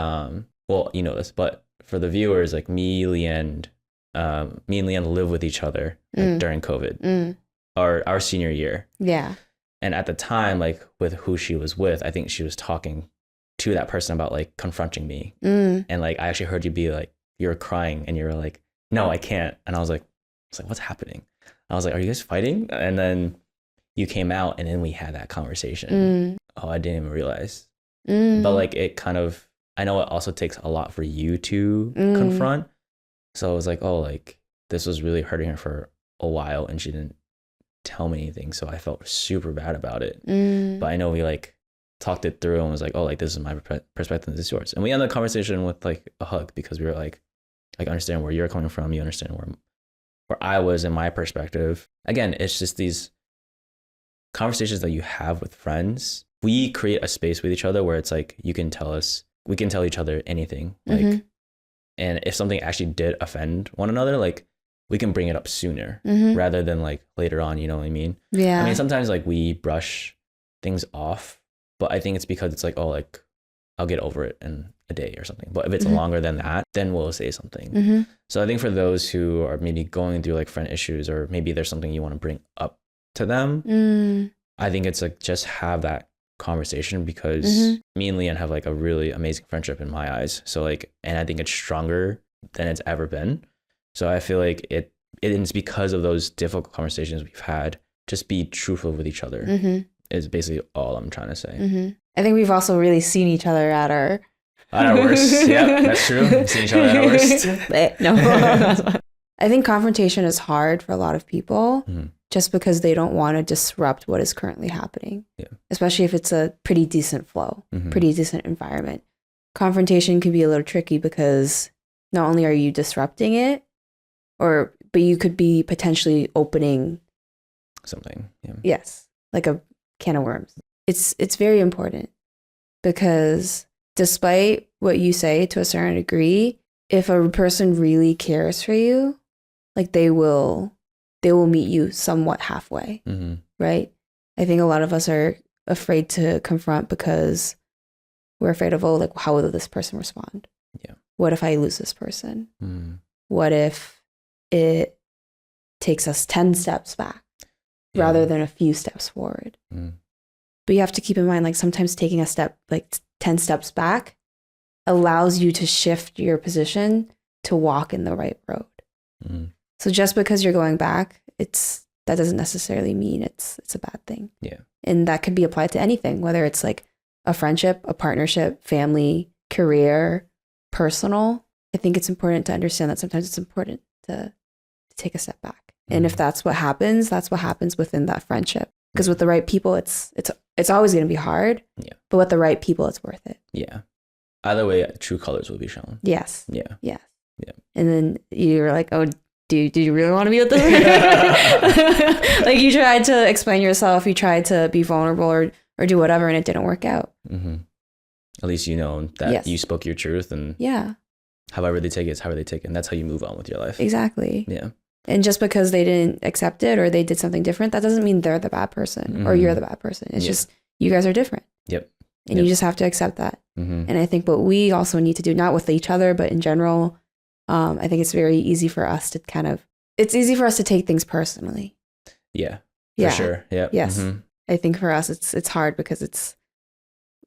well, you know this, but for the viewers, like me and Lien lived with each other like, during COVID, our senior year. Yeah. And at the time, like with who she was with, I think she was talking to that person about like confronting me. And like, I actually heard you be like, you were crying and you were like, no, I can't. And I was like, what's happening? I was like, are you guys fighting? And then you came out and then we had that conversation. Oh, I didn't even realize. But like, it kind of, I know it also takes a lot for you to confront. So I was like, oh, like this was really hurting her for a while and she didn't tell me anything. So I felt super bad about it. But I know we like talked it through and was like, oh, like this is my perspective, this is yours. And we ended the conversation with like a hug because we were like understand where you're coming from. You understand where I was in my perspective. Again, it's just these conversations that you have with friends. We create a space with each other where it's like, we can tell each other anything. Like, and if something actually did offend one another, like we can bring it up sooner rather than like later on, you know what I mean? Yeah. I mean, sometimes like we brush things off, but I think it's because it's like, oh, like I'll get over it in a day or something. But if it's longer than that, then we'll say something. So I think for those who are maybe going through like friend issues, or maybe there's something you want to bring up to them, I think it's like just have that conversation, because me and Lien have like a really amazing friendship in my eyes. So like, and I think it's stronger than it's ever been. So I feel like it's because of those difficult conversations we've had. Just be truthful with each other is basically all I'm trying to say. I think we've also really seen each other at our worst. Yeah, that's true. We've seen each other at our worst. No, I think confrontation is hard for a lot of people just because they don't want to disrupt what is currently happening. Yeah. Especially if it's a pretty decent flow, pretty decent environment. Confrontation can be a little tricky because not only are you disrupting it, but you could be potentially opening something. Yeah. Yes, like a can of worms. It's very important because despite what you say to a certain degree, if a person really cares for you, like they will meet you somewhat halfway, right? I think a lot of us are afraid to confront because we're afraid of, like, how will this person respond? Yeah. What if I lose this person? What if it takes us 10 steps back rather than a few steps forward? But you have to keep in mind, like, sometimes taking a step, like 10 steps back, allows you to shift your position to walk in the right road. So just because you're going back, that doesn't necessarily mean it's a bad thing. Yeah. And that could be applied to anything, whether it's like a friendship, a partnership, family, career, personal. I think it's important to understand that sometimes it's important to take a step back. And if that's what happens within that friendship. Because with the right people, it's always going to be hard. Yeah. But with the right people, it's worth it. Yeah. Either way, true colors will be shown. Yes. Yeah. Yes. Yeah. And then you're like, oh, do you really want to be with this person? Like, you tried to explain yourself, you tried to be vulnerable or do whatever, and it didn't work out. At least you know that you spoke your truth, and however they take it is however they take it. And that's how you move on with your life. Exactly. Yeah. And just because they didn't accept it or they did something different, that doesn't mean they're the bad person or you're the bad person. It's just you guys are different. Yep. And you just have to accept that. And I think what we also need to do, not with each other, but in general, I think it's very easy for us to it's easy for us to take things personally. Yeah, for sure. Yeah. Yes. I think for us, it's hard because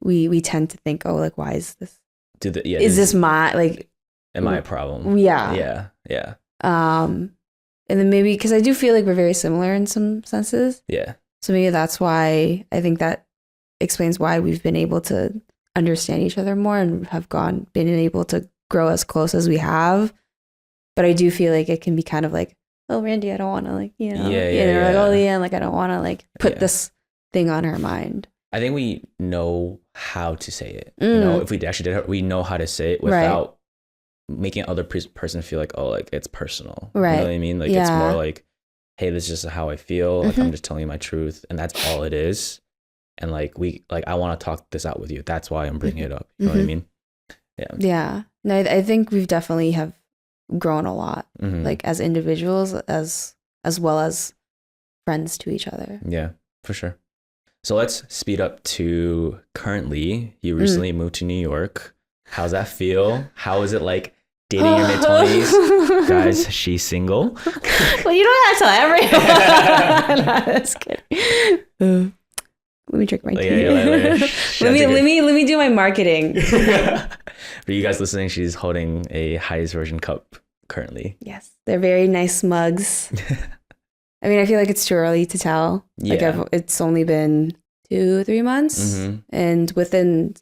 we tend to think, oh, like, why is this? Is this my, like, am I a problem? Yeah. Yeah. Yeah. And then maybe, because I do feel like we're very similar in some senses. Yeah. So maybe that's why I think that explains why we've been able to understand each other more and have been able to grow as close as we have. But I do feel like it can be kind of like, oh, Randy, I don't want to, like, like, oh, Lien, like, I don't want to, like, put this thing on her mind. I think we know how to say it. You know, if we actually did it, we know how to say it without making other person feel like, oh, like, it's personal. Right. You know what I mean? Like, it's more like, hey, this is just how I feel. Like, I'm just telling you my truth, and that's all it is. And like, I want to talk this out with you. That's why I'm bringing it up. You know what I mean? Yeah. Yeah. No, I think we've definitely have grown a lot, like, as individuals, as well as friends to each other. Yeah, for sure. So let's speed up to currently. You recently moved to New York. How's that feel? How is it like dating your mid-20s? Guys, she's single. Well, you don't have to tell everyone. No, just kidding. Let me drink my tea. Let me do my marketing. For you guys listening, she's holding a highest version cup currently. Yes, they're very nice mugs. I mean, I feel like it's too early to tell. Yeah. Like, it's only been 2-3 months, and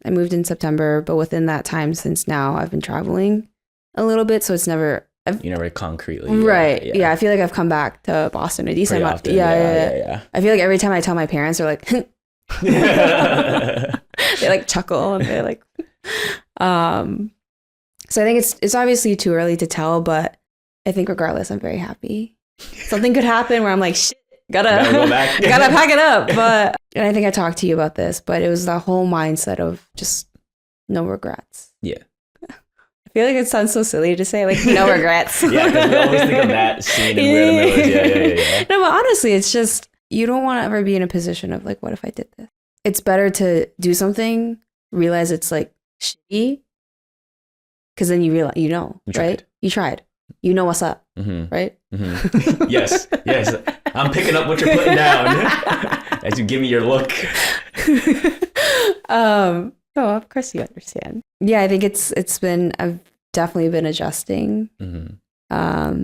I moved in September, but within that time since now, I've been traveling a little bit, so it's never. You never concretely. Right. Yeah. I feel like I've come back to Boston a decent amount. Yeah. I feel like every time I tell my parents, they're like, they like chuckle and they're like, so I think it's obviously too early to tell, but I think regardless, I'm very happy. Something could happen where I'm like, shit, gotta go back. Gotta pack it up. And I think I talked to you about this, but it was the whole mindset of just no regrets. Yeah. I feel like it sounds so silly to say, like, no regrets. Yeah, because we always think of that scene in Weird Village. Yeah. No, but honestly, it's just, you don't want to ever be in a position of like, what if I did this? It's better to do something, realize it's like shitty, because then you realize, right? You tried. You know what's up, right? Yes. I'm picking up what you're putting down as you give me your look. Oh, of course you understand. Yeah, I think I've definitely been adjusting.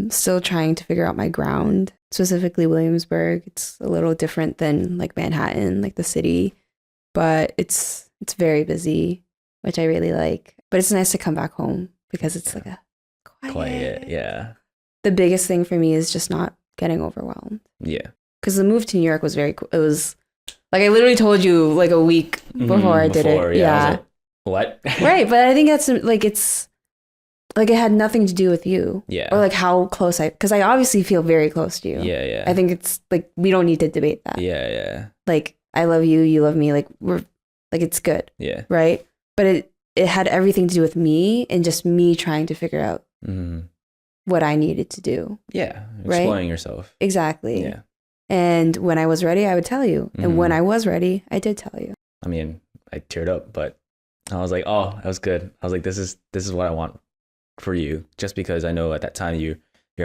Still trying to figure out my ground. Specifically Williamsburg. It's a little different than like Manhattan, like the city, but it's very busy, which I really like. But it's nice to come back home because it's like a quiet. Yeah. The biggest thing for me is just not getting overwhelmed. Yeah. Because the move to New York was very cool. It was like I literally told you like a week before I did it. Yeah. Like, what? Right, but I think that's like it's like it had nothing to do with you. Yeah. Or like how close because I obviously feel very close to you. Yeah. I think it's like we don't need to debate that. Yeah. Like I love you, you love me. Like we're like it's good. Yeah. Right. But it had everything to do with me and just me trying to figure out what I needed to do. Yeah. Right? Exploring yourself. Exactly. Yeah. And when I was ready, I would tell you. And when I was ready, I did tell you. I mean, I teared up, but I was like, oh, that was good. I was like, this is what I want for you. Just because I know at that time your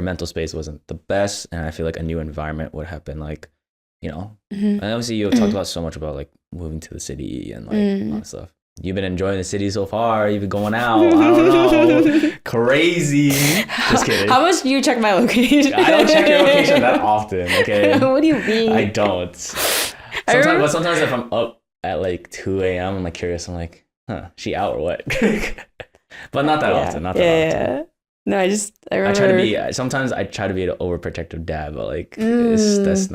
mental space wasn't the best, and I feel like a new environment would have been like, and obviously you have talked about so much about like moving to the city and like a lot of stuff. You've been enjoying the city so far. You've been going out. I don't know. Crazy. Just kidding. How much do you check my location? I don't check your location that often, okay? What do you mean? I don't. Sometimes if I'm up at like 2 a.m., I'm like curious. I'm like, she out or what? But not that often. Not that often. No, I remember. Sometimes I try to be an overprotective dad, but like, that's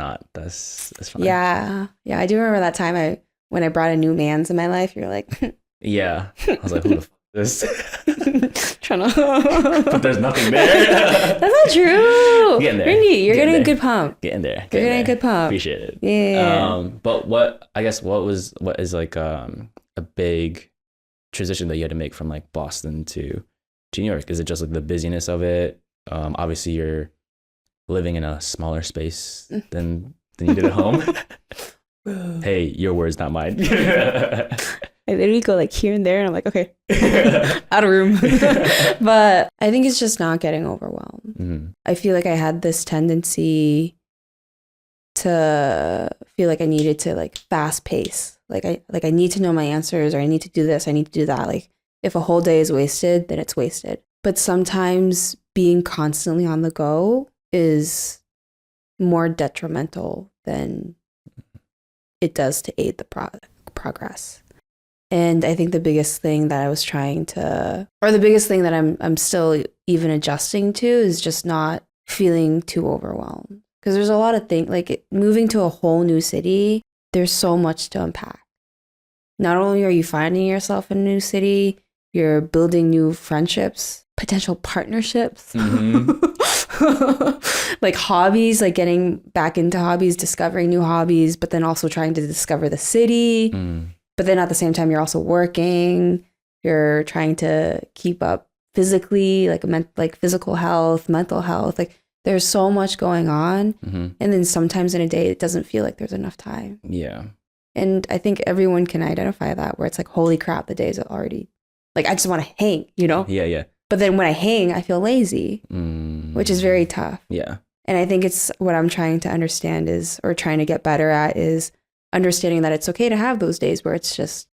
fine. Yeah. I do remember that time when I brought a new man's in my life. You're like, yeah. I was like, who the fuck is this? Trying to. But there's nothing there. That's not true. Getting there. Randy, you're getting a good pump. Getting there. You're getting a good pump. Appreciate it. Yeah. But what is like a big transition that you had to make from like Boston to New York? Is it just like the busyness of it? Obviously you're living in a smaller space than you did at home. Hey, your words, not mine. I literally go like here and there and I'm like, okay, out of room. But I think it's just not getting overwhelmed. I feel like I had this tendency to feel like I needed to like fast pace. Like I need to know my answers, or I need to do this, I need to do that. Like if a whole day is wasted, then it's wasted. But sometimes being constantly on the go is more detrimental than it does to aid the progress. And I think the biggest thing that I was the biggest thing that I'm still even adjusting to is just not feeling too overwhelmed. Because there's a lot of things, like moving to a whole new city, there's so much to unpack. Not only are you finding yourself in a new city, you're building new friendships, potential partnerships, like hobbies, like getting back into hobbies, discovering new hobbies, but then also trying to discover the city. But then at the same time, you're also working. You're trying to keep up physically, like physical health, mental health. Like there's so much going on. And then sometimes in a day, it doesn't feel like there's enough time. Yeah. And I think everyone can identify that, where it's like, holy crap, the days are already like, I just want to hang, Yeah. But then when I hang, I feel lazy, which is very tough. Yeah. And I think it's what I'm trying to understand or trying to get better at is understanding that it's okay to have those days where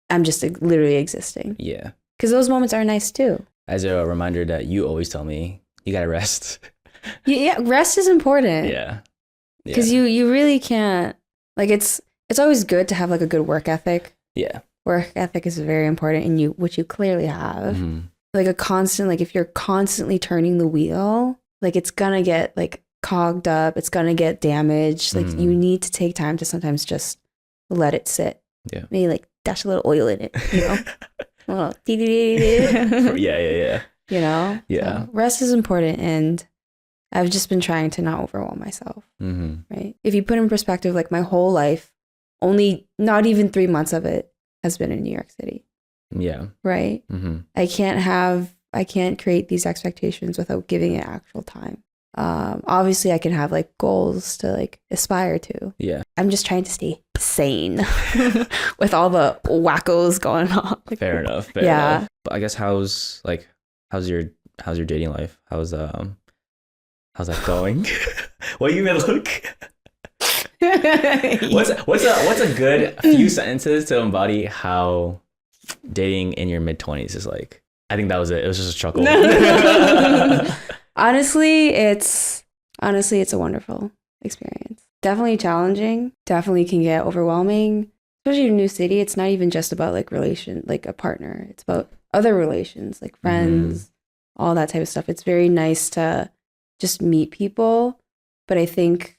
I'm just literally existing. Yeah. Because those moments are nice too. As a reminder that you always tell me, you gotta rest. Yeah, rest is important. Yeah. Because you really can't, like it's always good to have like a good work ethic. Yeah. Work ethic is very important in you, which you clearly have. Like if you're constantly turning the wheel, like it's gonna get like cogged up, it's gonna get damaged. Like you need to take time to sometimes just let it sit. Yeah. Maybe like dash a little oil in it, Well, yeah. So rest is important, and I've just been trying to not overwhelm myself. Right. If you put in perspective, like my whole life, only not even 3 months of it has been in New York City. Yeah. Right. I can't create these expectations without giving it actual time. Obviously I can have like goals to like aspire to. Yeah. I'm just trying to stay sane with all the wackos going on. Like, Fair enough. Fair enough. But I guess how's your dating life? How's that going? What you even look? What's a good few sentences to embody how dating in your mid-20s is like? I think that was it. It was just a chuckle. Honestly, it's a wonderful experience. Definitely challenging. Definitely can get overwhelming. Especially in a new city, it's not even just about like a partner. It's about other relations, like friends, all that type of stuff. It's very nice to just meet people. But I think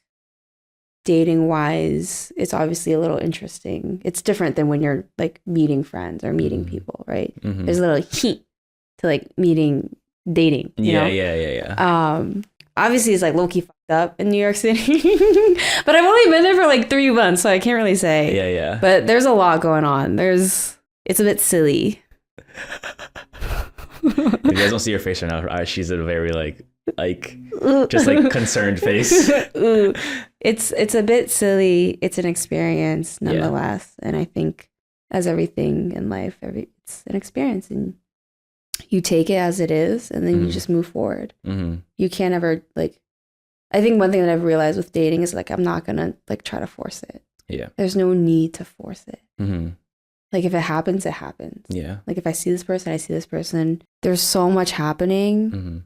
dating wise, it's obviously a little interesting. It's different than when you're like meeting friends or meeting people, right? There's a little heat to like dating. You know? Yeah. Obviously it's like low-key fucked up in New York City. But I've only been there for like 3 months, so I can't really say. Yeah. But there's a lot going on. It's a bit silly. If you guys don't see her face right now, she's a very like just like concerned face. It's a bit silly. It's an experience nonetheless. And I think as everything in life, it's an experience, and you take it as it is, and then you just move forward. You can't ever like, I think one thing that I've realized with dating is like, I'm not gonna like try to force it. Yeah. There's no need to force it. Like if it happens, it happens. Yeah. Like if I see this person, I see this person. There's so much happening.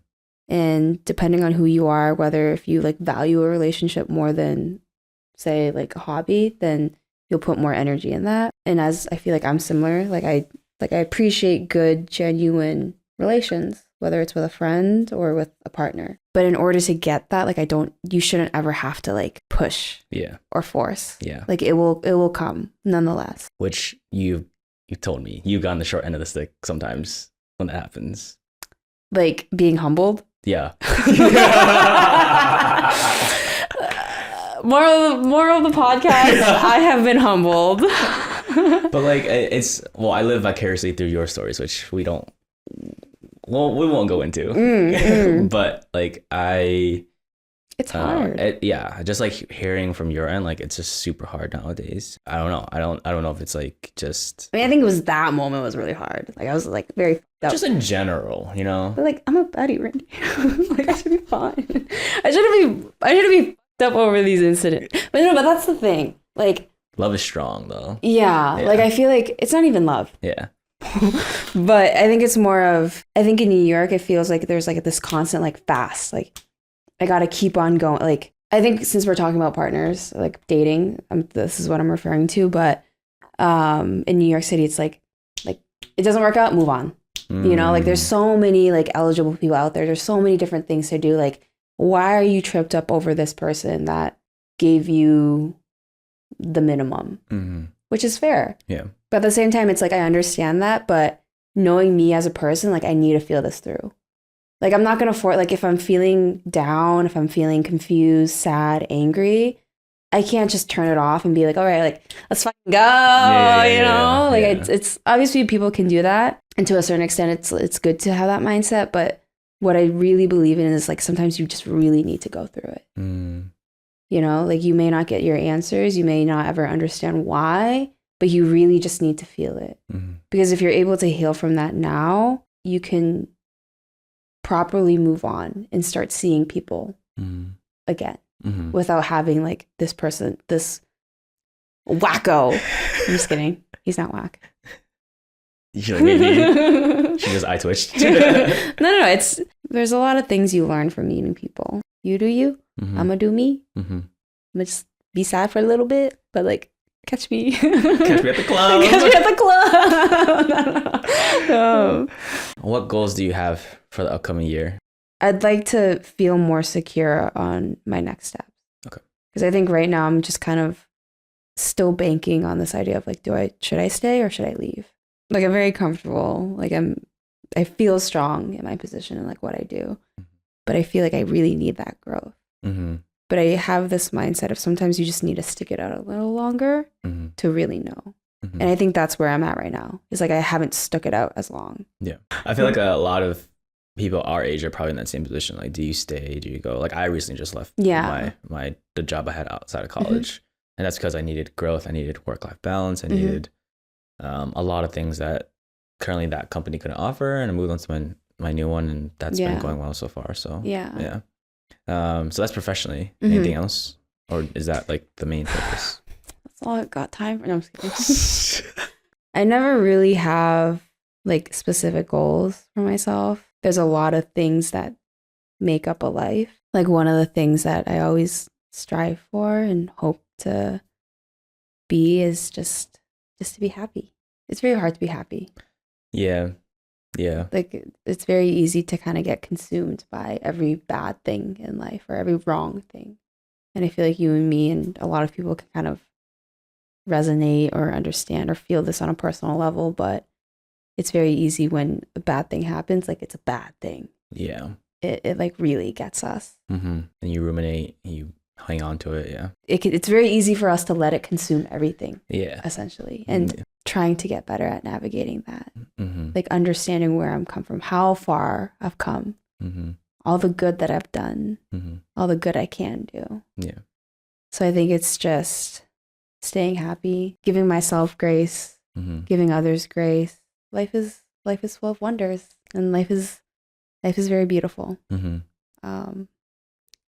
And depending on who you are, whether if you like value a relationship more than say like a hobby, then you'll put more energy in that. And as I feel like I'm similar, like I appreciate good, genuine relations, whether it's with a friend or with a partner. But in order to get that, like you shouldn't ever have to like push or force. Yeah. Like it will come nonetheless. Which you told me you've gotten the short end of the stick sometimes when that happens. Like being humbled. Yeah. Moral of the podcast, I have been humbled. But like I live vicariously through your stories, which we won't go into. But like it's hard. Just like hearing from your end, like it's just super hard nowadays. I don't know. I don't know if it's like just. I mean, I think it was that moment was really hard. Like I was like very. Just in general, you know. But like I'm a baddie, Randy. Like I should be fine. I shouldn't be fucked up over these incidents. But no, but that's the thing. Like love is strong though. Yeah. Like I feel like it's not even love. Yeah. But I think it's more of, I think in New York it feels like there's like this constant like fast, like I gotta keep on going. Like I think since we're talking about partners, like dating, this is what I'm referring to. But in New York City, it's like it doesn't work out, move on. You know, like there's so many like eligible people out there. There's so many different things to do. Like, why are you tripped up over this person that gave you the minimum, which is fair. Yeah. But at the same time, it's like, I understand that, but knowing me as a person, like I need to feel this through. Like, I'm not going to like if I'm feeling down, if I'm feeling confused, sad, angry, I can't just turn it off and be like, all right, like, let's fucking go, you know? Like, it's obviously people can do that. And to a certain extent, it's good to have that mindset. But what I really believe in is like, sometimes you just really need to go through it. You know, like you may not get your answers. You may not ever understand why, but you really just need to feel it. Because if you're able to heal from that now, you can properly move on and start seeing people again. Without having like this person, this wacko. I'm just kidding. He's not whack. She like maybe she just eye twitched. No. There's a lot of things you learn from meeting people. You do you. I'ma do me. I'ma just be sad for a little bit, but like catch me. Catch me at the club. Catch me at the club. No. What goals do you have for the upcoming year? I'd like to feel more secure on my next steps. Okay. Because I think right now I'm just kind of still banking on this idea of like, should I stay or should I leave? Like I'm very comfortable. Like I feel strong in my position and like what I do, but I feel like I really need that growth. But I have this mindset of sometimes you just need to stick it out a little longer to really know. And I think that's where I'm at right now. It's like I haven't stuck it out as long. Yeah. I feel like a lot of people our age are probably in that same position. Like, do you stay? Do you go? Like, I recently just left the job I had outside of college. And that's because I needed growth. I needed work-life balance. I needed a lot of things that currently that company couldn't offer. And I moved on to my new one, and that's been going well so far. So yeah. So that's professionally. Anything else? Or is that like the main focus? That's all I've got time for. No, I'm just kidding. I never really have like specific goals for myself. There's a lot of things that make up a life. Like one of the things that I always strive for and hope to be is just to be happy. It's very hard to be happy. Yeah. Like it's very easy to kind of get consumed by every bad thing in life or every wrong thing. And I feel like you and me and a lot of people can kind of resonate or understand or feel this on a personal level, but it's very easy when a bad thing happens, like it's a bad thing. Yeah. It like really gets us. And you ruminate, you hang on to it. Yeah. It's very easy for us to let it consume everything. Yeah. Essentially. And trying to get better at navigating that. Like understanding where I'm come from, how far I've come, all the good that I've done, all the good I can do. Yeah. So I think it's just staying happy, giving myself grace, giving others grace. Life is full of wonders, and life is very beautiful.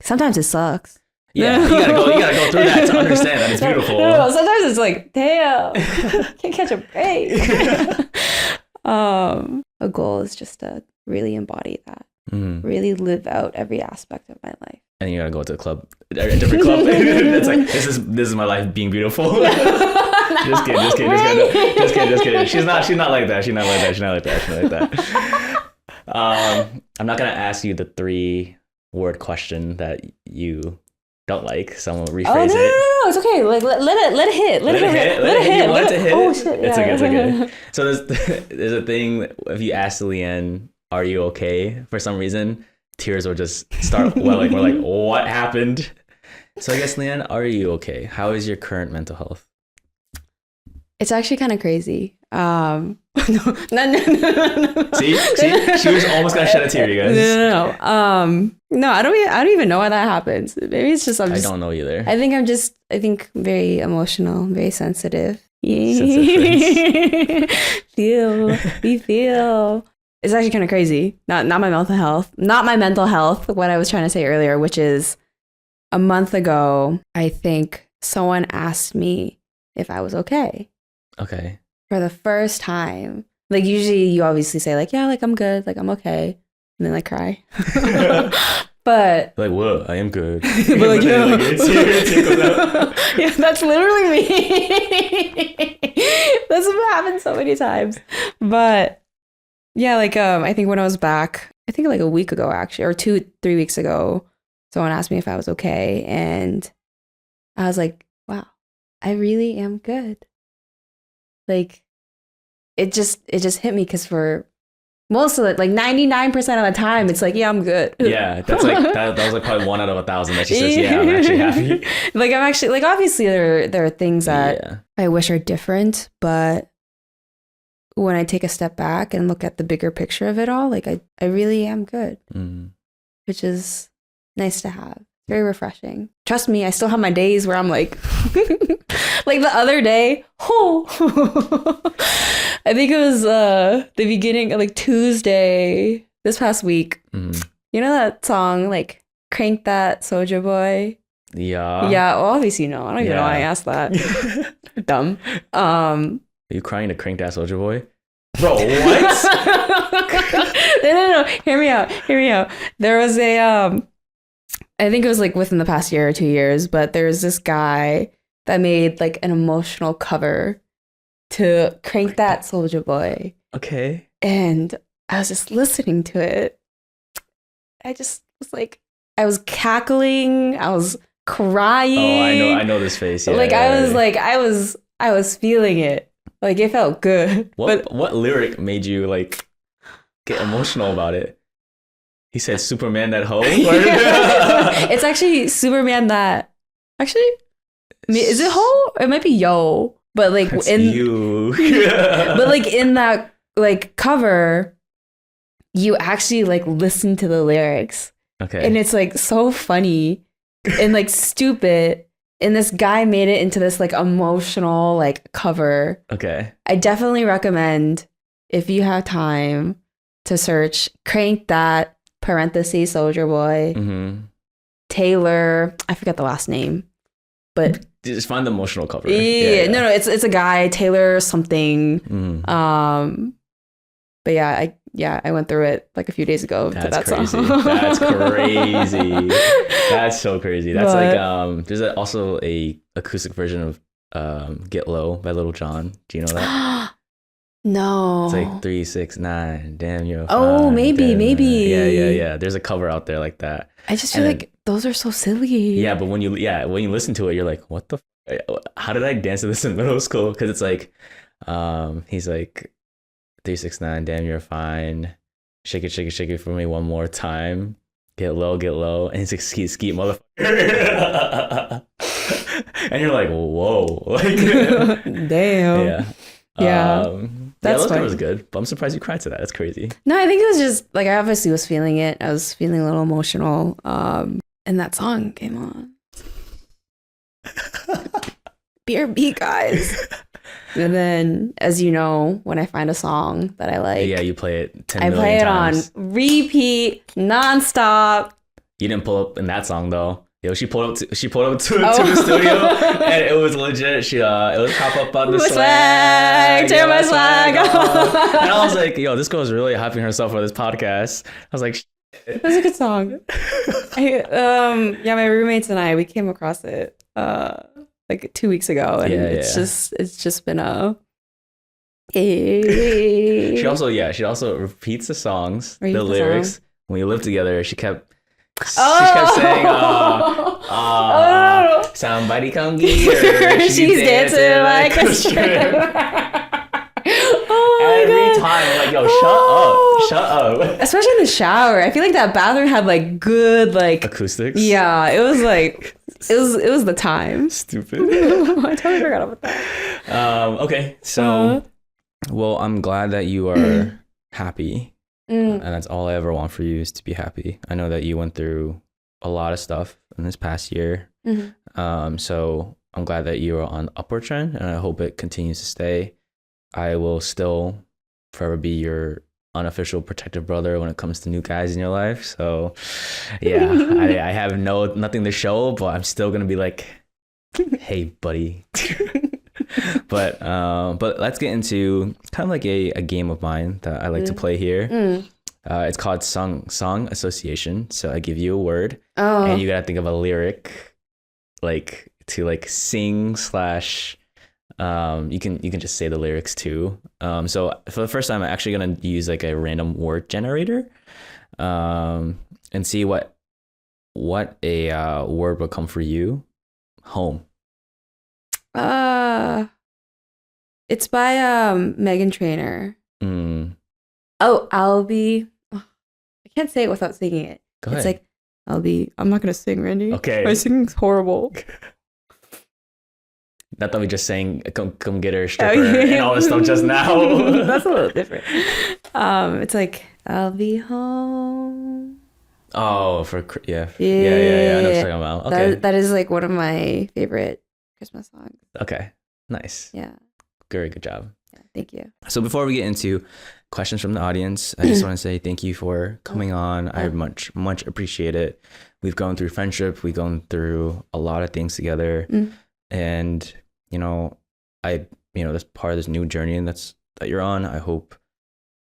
Sometimes it sucks. Yeah, you gotta go through that to understand that it's beautiful. No, sometimes it's like, damn, can't catch a break. A goal is just to really embody that, really live out every aspect of my life. And you gotta go to a club, a different club. It's like this is my life being beautiful. Just kidding. She's not like that. I'm not gonna ask you the 3-word question that you don't like. Someone will rephrase it. No, it's okay. Like let it hit. Let it hit. You want it to hit? Oh shit! It's okay. So there's a thing. If you ask Lien, "Are you okay?" for some reason, tears will just start welling. We're like, "What happened?" So I guess Lien, are you okay? How is your current mental health? It's actually kind of crazy. No. See, she was almost gonna shed a tear, you guys. No, I don't even know why that happens. Maybe it's just I don't know either. I think very emotional, very sensitive. We feel. It's actually kind of crazy. Not my mental health. What I was trying to say earlier, which is a month ago, I think someone asked me if I was okay. Okay. For the first time. Like usually you obviously say like, yeah, like I'm good, like I'm okay. And then like cry. But like, whoa, I am good. But like, yeah. Yeah, that's literally me. That's what happened so many times. But yeah, like I think when I was back, I think like a week ago actually, or 2-3 weeks ago, someone asked me if I was okay. And I was like, wow, I really am good. Like it just hit me because for most of it, like 99% of the time, it's like, yeah, I'm good. Yeah, that's like that was like probably 1 out of 1,000 that she says, yeah, I'm actually happy. Like I'm actually like obviously there are things that I wish are different, but when I take a step back and look at the bigger picture of it all, like I really am good, which is nice to have. Very refreshing. Trust me, I still have my days where I'm like, like the other day, I think it was the beginning of like Tuesday this past week. You know that song, like Crank That Soulja Boy? Yeah. Yeah, well, obviously you know. I don't even know why I asked that. Dumb. Are you crying to Crank That Soulja Boy? Bro, what? No. Hear me out. There was a I think it was like within the past year or 2 years, but there's this guy that made like an emotional cover to Crank That Soulja Boy. Okay. And I was just listening to it. I just was like, I was cackling, I was crying. Oh, I know this face. Yeah, like I was feeling it. Like it felt good. What lyric made you like get emotional about it? He said Superman that hoe? It's actually Superman that actually is it hoe? It might be yo. But like that's in you. But like in that like cover, you actually like listen to the lyrics. Okay. And it's like so funny and like stupid. and this guy made it into this like emotional like cover. Okay. I definitely recommend if you have time to search Crank That parentheses Soldier Boy Taylor. I forget the last name, but just find the emotional cover. Yeah. No, it's a guy Taylor something. But I went through it like a few days ago. That's crazy. That's crazy. That's so crazy. That's like there's also a acoustic version of Get Low by Little John. Do you know that? No. It's like 3, 6, 9. Damn, you're fine. Maybe. Yeah. There's a cover out there like that. I just feel like those are so silly. Yeah, but when you listen to it, you're like, what the? How did I dance to this in middle school? Because it's like, he's like 3, 6, 9. Damn, you're fine. Shake it for me one more time. Get low, and he's like skeet motherfucker. And you're like, whoa, like, damn. Yeah. That's that was good, but I'm surprised you cried to that. That's crazy. No, I think it was just like I obviously was feeling it. I was feeling a little emotional. And that song came on. BRB, guys. And then, as you know, when I find a song that I like, you play it 10 I million play it times. on repeat, nonstop. You didn't pull up in that song though. Yo, she pulled up to the studio, and it was legit. It was pop up on the swag, tear my swag off. And I was like, yo, this girl's really hyping herself for this podcast. I was like, it was a good song. My roommates and I, we came across it like 2 weeks ago, and it's just been a. She also repeats the songs, the lyrics. When we lived together, she kept saying, somebody come get her. She's dancing like a stripper. Every time, like, yo, shut up. Especially in the shower. I feel like that bathroom had like good like acoustics. Yeah, it was like it was the time. Stupid. I totally forgot about that. Okay, so well, I'm glad that you are happy. And that's all I ever want for you is to be happy. I know that you went through a lot of stuff in this past year. So I'm glad that you are on the upward trend, and I hope it continues to stay. I will still forever be your unofficial protective brother when it comes to new guys in your life. So yeah, I have nothing to show, but I'm still going to be like, hey, buddy. But let's get into kind of like a game of mine that I like to play here. It's called song association. So I give you a word, and you gotta think of a lyric, like to like sing slash. You can just say the lyrics too. So for the first time, I'm actually gonna use like a random word generator, and see what a word will come for you. Home. It's by Meghan Trainor. I'll be. I can't say it without singing it. Go ahead. It's like I'm not gonna sing, Randy. Okay. My singing's horrible. Not that we just sang come get her stripper and all this stuff just now. That's a little different. It's like I'll be home. Oh, I know what you're talking about. Okay. That is like one of my favorite Christmas songs. Okay. Nice. Yeah. Very good job. Yeah, thank you. So before we get into questions from the audience, I just want to say thank you for coming on. I much appreciate it. We've gone through friendship. We've gone through a lot of things together. And, this part of this new journey that you're on, I hope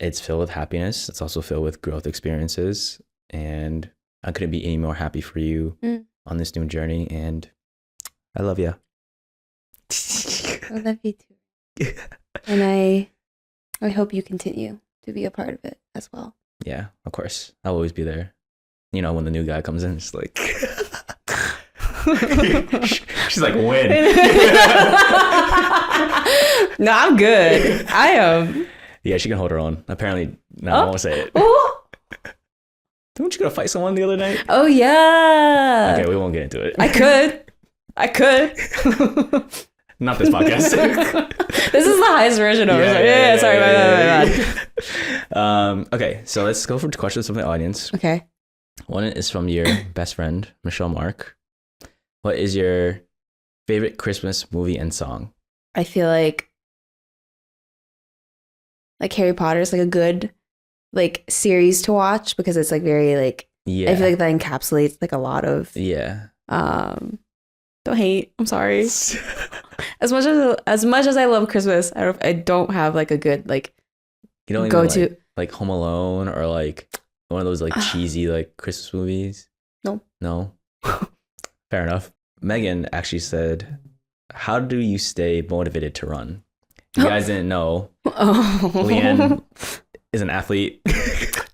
it's filled with happiness. It's also filled with growth experiences. And I couldn't be any more happy for you on this new journey. And I love you. I love you too. And I hope you continue to be a part of it as well. Yeah, of course. I'll always be there. When the new guy comes in, it's like... She's like, win. No, I'm good. I am. Yeah, she can hold her own. Apparently, I won't say it. Didn't you go to fight someone the other night? Oh, yeah. Okay, we won't get into it. I could. Not this podcast. This is the highest version of it. Sorry, my bad. Okay, so let's go for questions from the audience. Okay. One is from your best friend, Michelle Mark. What is your Favorite Christmas movie and song? I feel like Harry Potter is like a good like series to watch because it's like very like Yeah. I feel like that encapsulates like a lot of Yeah. don't hate. I'm sorry. As much as I love Christmas, I don't have like a good like You don't go even to like Home Alone or like one of those like cheesy like Christmas movies? No. No? Fair enough. Megan actually said, how do you stay motivated to run? If you guys didn't know, Lien is an athlete.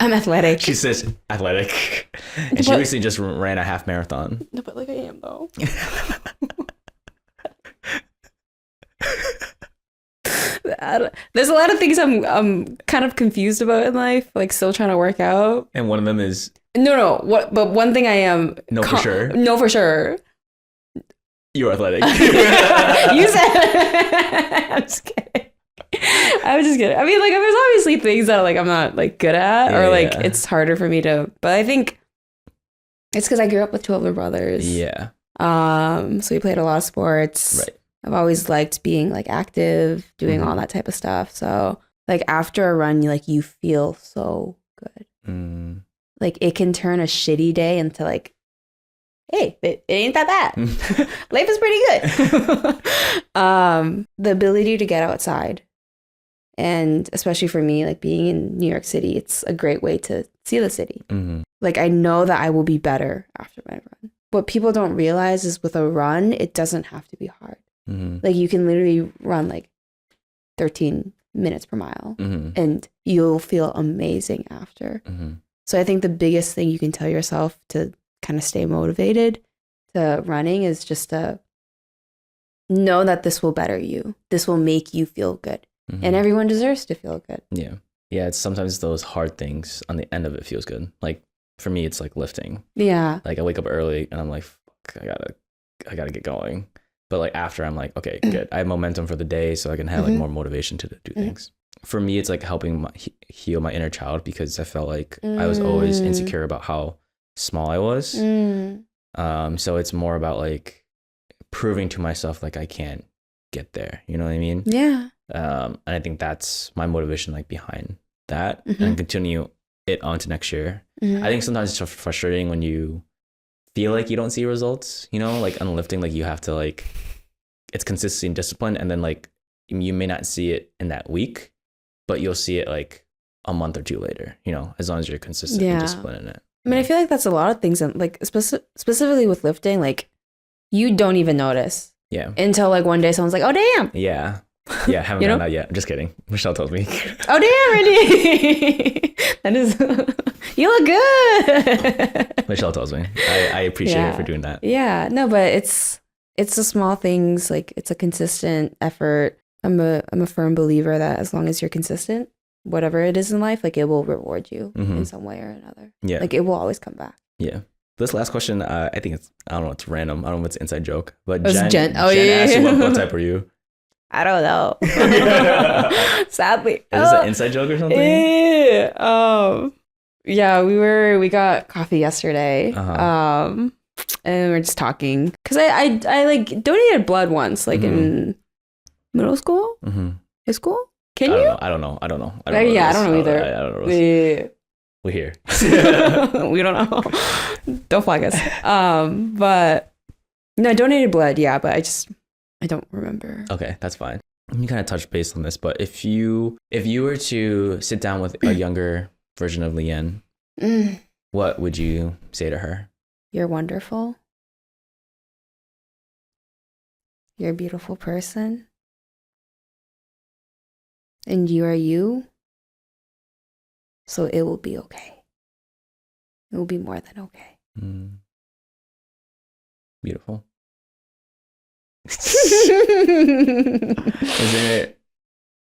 I'm athletic. She says athletic. And she recently just ran a half marathon. No, but like I am though. There's a lot of things I'm kind of confused about in life, like still trying to work out. And one of them is but one thing I am for sure. No, for sure. You're athletic. You said I'm just kidding. I'm just kidding. I mean, like there's obviously things that like I'm not like good at or like it's harder for me to, but I think it's because I grew up with two older brothers. Yeah. So we played a lot of sports. Right. I've always liked being like active, doing all that type of stuff. So like after a run, you feel so good. Like it can turn a shitty day into like, hey, it ain't that bad. Life is pretty good. The ability to get outside. And especially for me, like being in New York City, it's a great way to see the city. Like I know that I will be better after my run. What people don't realize is with a run, it doesn't have to be hard. Like you can literally run like 13 minutes per mile and you'll feel amazing after. So I think the biggest thing you can tell yourself to kind of stay motivated to running is just to know that this will better you. This will make you feel good. And everyone deserves to feel good. Yeah. Yeah. It's sometimes those hard things on the end of it feels good. Like for me, it's like lifting. Yeah. Like I wake up early and I'm like, fuck, I gotta get going. But like after I'm like, okay, good. I have momentum for the day so I can have like more motivation to do things. For me, it's like helping heal my inner child because I felt like I was always insecure about how small I was. So it's more about like proving to myself like I can get there. You know what I mean? Yeah. And I think that's my motivation like behind that and continue it on to next year. I think sometimes it's frustrating when you feel like you don't see results, you know, like on lifting, like you have to like, it's consistency and discipline. And then like, you may not see it in that week, but you'll see it like a month or two later, you know, as long as you're consistent and disciplined in it. I mean, I feel like that's a lot of things, like specifically with lifting, like you don't even notice. Yeah. Until like one day someone's like, oh, damn. Yeah. Yeah. Haven't done that yet. I'm just kidding. Michelle told me. Oh, damn, Randy. That is, you look good. Michelle tells me. I appreciate her for doing that. Yeah. No, but it's the small things. Like it's a consistent effort. I'm a firm believer that as long as you're consistent, whatever it is in life, like it will reward you in some way or another. Yeah. Like it will always come back. Yeah. This last question, I think I don't know, it's random. I don't know if it's an inside joke, but Jen asked you what type are you? I don't know. Sadly. Is this an inside joke or something? Yeah, we got coffee yesterday. And we were just talking because I like donated blood once, like in middle school, high school. Can you? I don't know. I don't know either. I don't know. We're here. We don't know. Don't flag us. But no, I donated blood. Yeah, but I don't remember. Okay, that's fine. You kind of touched base on this, but if you were to sit down with a younger version of Lien, what would you say to her? You're wonderful. You're a beautiful person. And you are you. So it will be okay. It will be more than okay. Beautiful. Is there,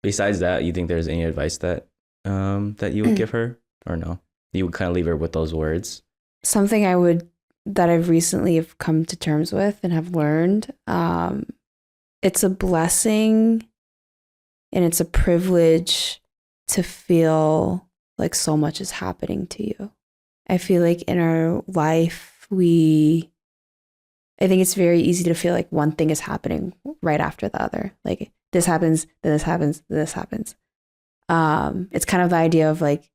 besides that, you think there's any advice that that you would give her, or no? You would kind of leave her with those words? Something that I've recently have come to terms with and have learned. It's a blessing and it's a privilege to feel like so much is happening to you. I feel like in our life, we I think it's very easy to feel like one thing is happening right after the other. Like this happens, then this happens, then this happens. It's kind of the idea of like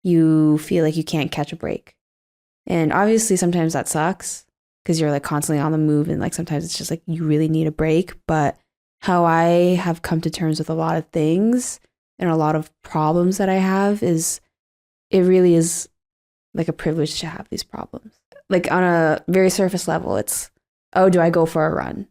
you feel like you can't catch a break. And obviously sometimes that sucks because you're like constantly on the move and like sometimes it's just like you really need a break. But how I have come to terms with a lot of things and a lot of problems that I have is it really is like a privilege to have these problems. Like on a very surface level, it's, oh, do I go for a run?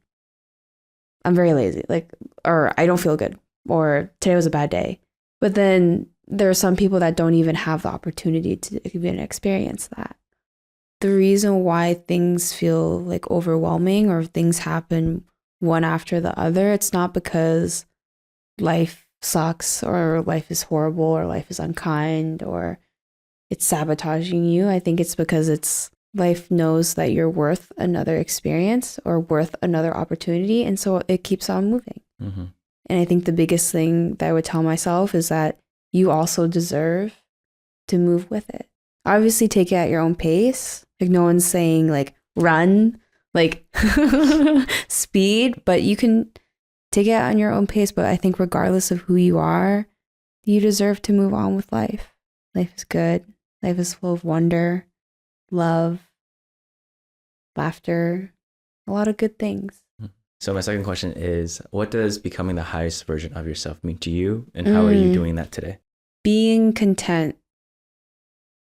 I'm very lazy, like, or I don't feel good, or today was a bad day. But then there are some people that don't even have the opportunity to even experience that. The reason why things feel like overwhelming or things happen one after the other, it's not because life sucks or life is horrible or life is unkind or it's sabotaging you. I think it's because life knows that you're worth another experience or worth another opportunity. And so it keeps on moving. Mm-hmm. And I think the biggest thing that I would tell myself is that you also deserve to move with it. Obviously take it at your own pace. Like no one's saying like run, like speed, but you can take it on your own pace. But I think regardless of who you are, you deserve to move on with life. Life is good. Life is full of wonder, love, laughter, a lot of good things. So my second question is, what does becoming the highest version of yourself mean to you, and how are you doing that today? Being content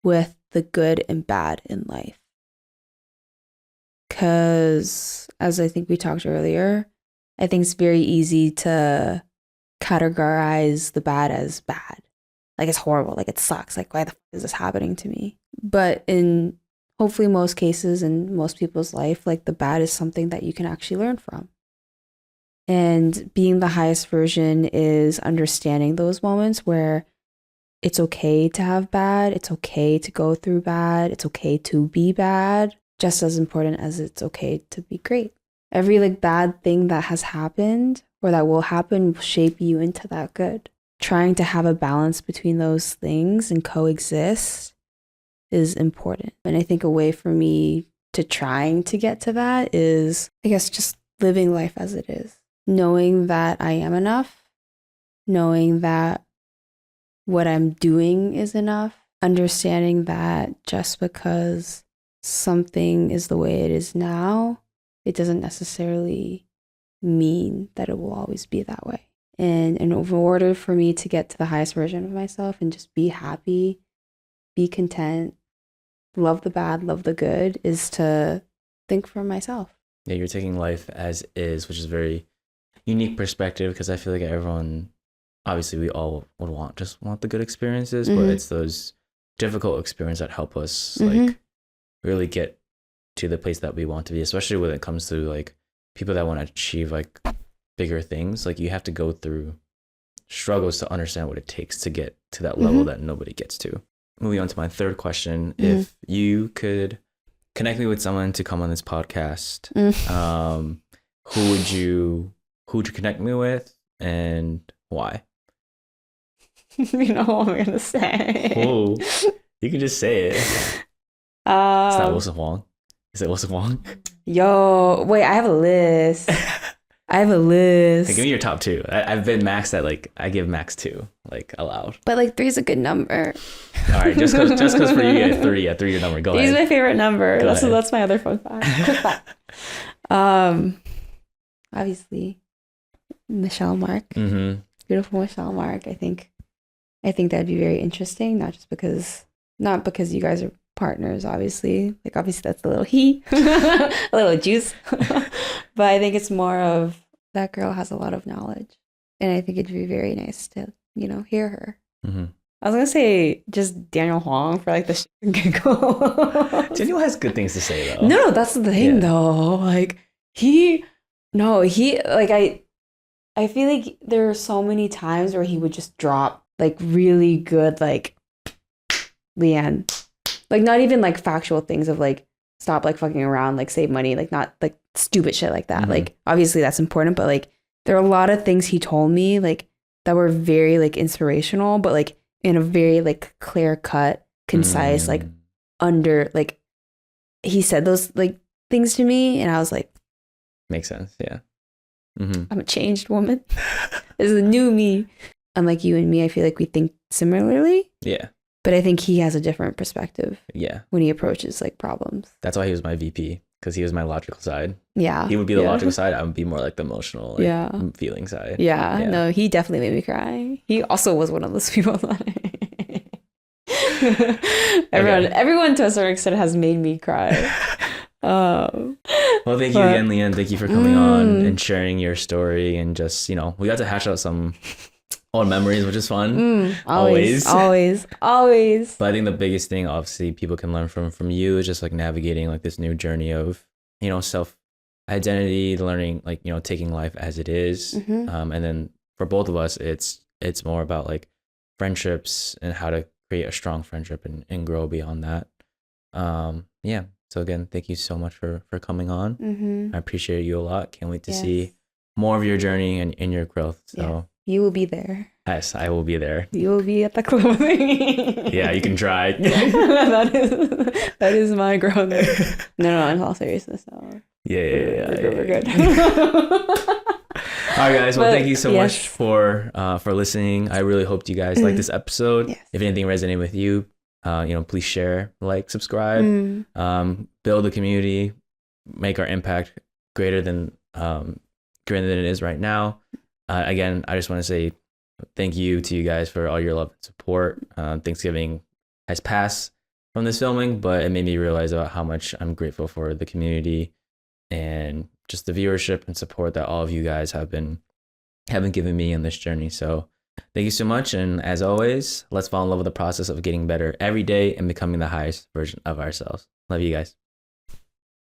with the good and bad in life. Because as I think we talked earlier, I think it's very easy to categorize the bad as bad. Like it's horrible, like it sucks, like why the fuck is this happening to me? But in hopefully most cases in most people's life, like the bad is something that you can actually learn from. And being the highest version is understanding those moments where it's okay to have bad, it's okay to go through bad, it's okay to be bad, just as important as it's okay to be great. Every like bad thing that has happened or that will happen will shape you into that good. Trying to have a balance between those things and coexist is important. And I think a way for me to trying to get to that is, I guess, just living life as it is. Knowing that I am enough, knowing that what I'm doing is enough, understanding that just because something is the way it is now, it doesn't necessarily mean that it will always be that way. And in order for me to get to the highest version of myself and just be happy, be content, love the bad, love the good, is to think for myself. Yeah, you're taking life as is, which is a very unique perspective because I feel like everyone, obviously we all would want the good experiences, but it's those difficult experiences that help us like really get to the place that we want to be, especially when it comes to like people that want to achieve like bigger things. Like you have to go through struggles to understand what it takes to get to that level that nobody gets to. Moving on to my third question, if you could connect me with someone to come on this podcast, who would you connect me with and why? You know what I'm gonna say. Oh, you can just say it. It's not Wilson Huang. Is it Wilson Huang? Yo, wait, I have a list. Hey, give me your top two. I've been maxed at like, I give max 2, like allowed. But like 3 is a good number. All right, just cause for you get 3, yeah, 3 your number. Go ahead. 3 is my favorite number. That's my other fun fact. Quick fact. Obviously, Michelle Mark. Beautiful Michelle Mark. I think that'd be very interesting. Not because you guys are partners, obviously. Like obviously that's a little a little juice. But I think it's more of that girl has a lot of knowledge, and I think it'd be very nice to hear her. I was gonna say just Daniel Huang for like the giggle. Daniel has good things to say though. No, that's the thing though. Like he like I feel like there are so many times where he would just drop like really good like Lien, like not even like factual things of like stop like fucking around, like save money, like not like stupid shit like that. Like obviously that's important, but like there are a lot of things he told me like that were very like inspirational, but like in a very like clear cut, concise, like under like he said those like things to me, and I was like, Makes sense. Yeah. Mm-hmm. I'm a changed woman. This is a new me. Unlike you and me, I feel like we think similarly. Yeah. But I think he has a different perspective. Yeah. When he approaches like problems. That's why he was my VP, because he was my logical side. Yeah. He would be the logical side. I would be more like the emotional, like, feeling side. Yeah. No, he definitely made me cry. He also was one of those people everyone to a certain extent has made me cry. Well, thank you again, Lien. Thank you for coming on and sharing your story, and just, we got to hash out some old memories, which is fun. Always. But I think the biggest thing, obviously, people can learn from you is just like navigating like this new journey of, self identity, learning, like, taking life as it is. And then for both of us, it's more about like friendships and how to create a strong friendship and grow beyond that. Yeah. So again, thank you so much for coming on. I appreciate you a lot. Can't wait to see more of your journey and your growth. So you will be there. Yes, I will be there. You will be at the clothing. Yeah, you can try. that is my growth. No, in all seriousness. No. Yeah. We're good. All right, guys. Well, thank you so much for listening. I really hope you guys like this episode. Yes. If anything resonated with you, please share, like, subscribe, build a community, make our impact greater than it is right now. Again, I just want to say thank you to you guys for all your love and support. Thanksgiving has passed from this filming, but it made me realize about how much I'm grateful for the community and just the viewership and support that all of you guys have been given me in this journey. So thank you so much. And as always, let's fall in love with the process of getting better every day and becoming the highest version of ourselves. Love you guys.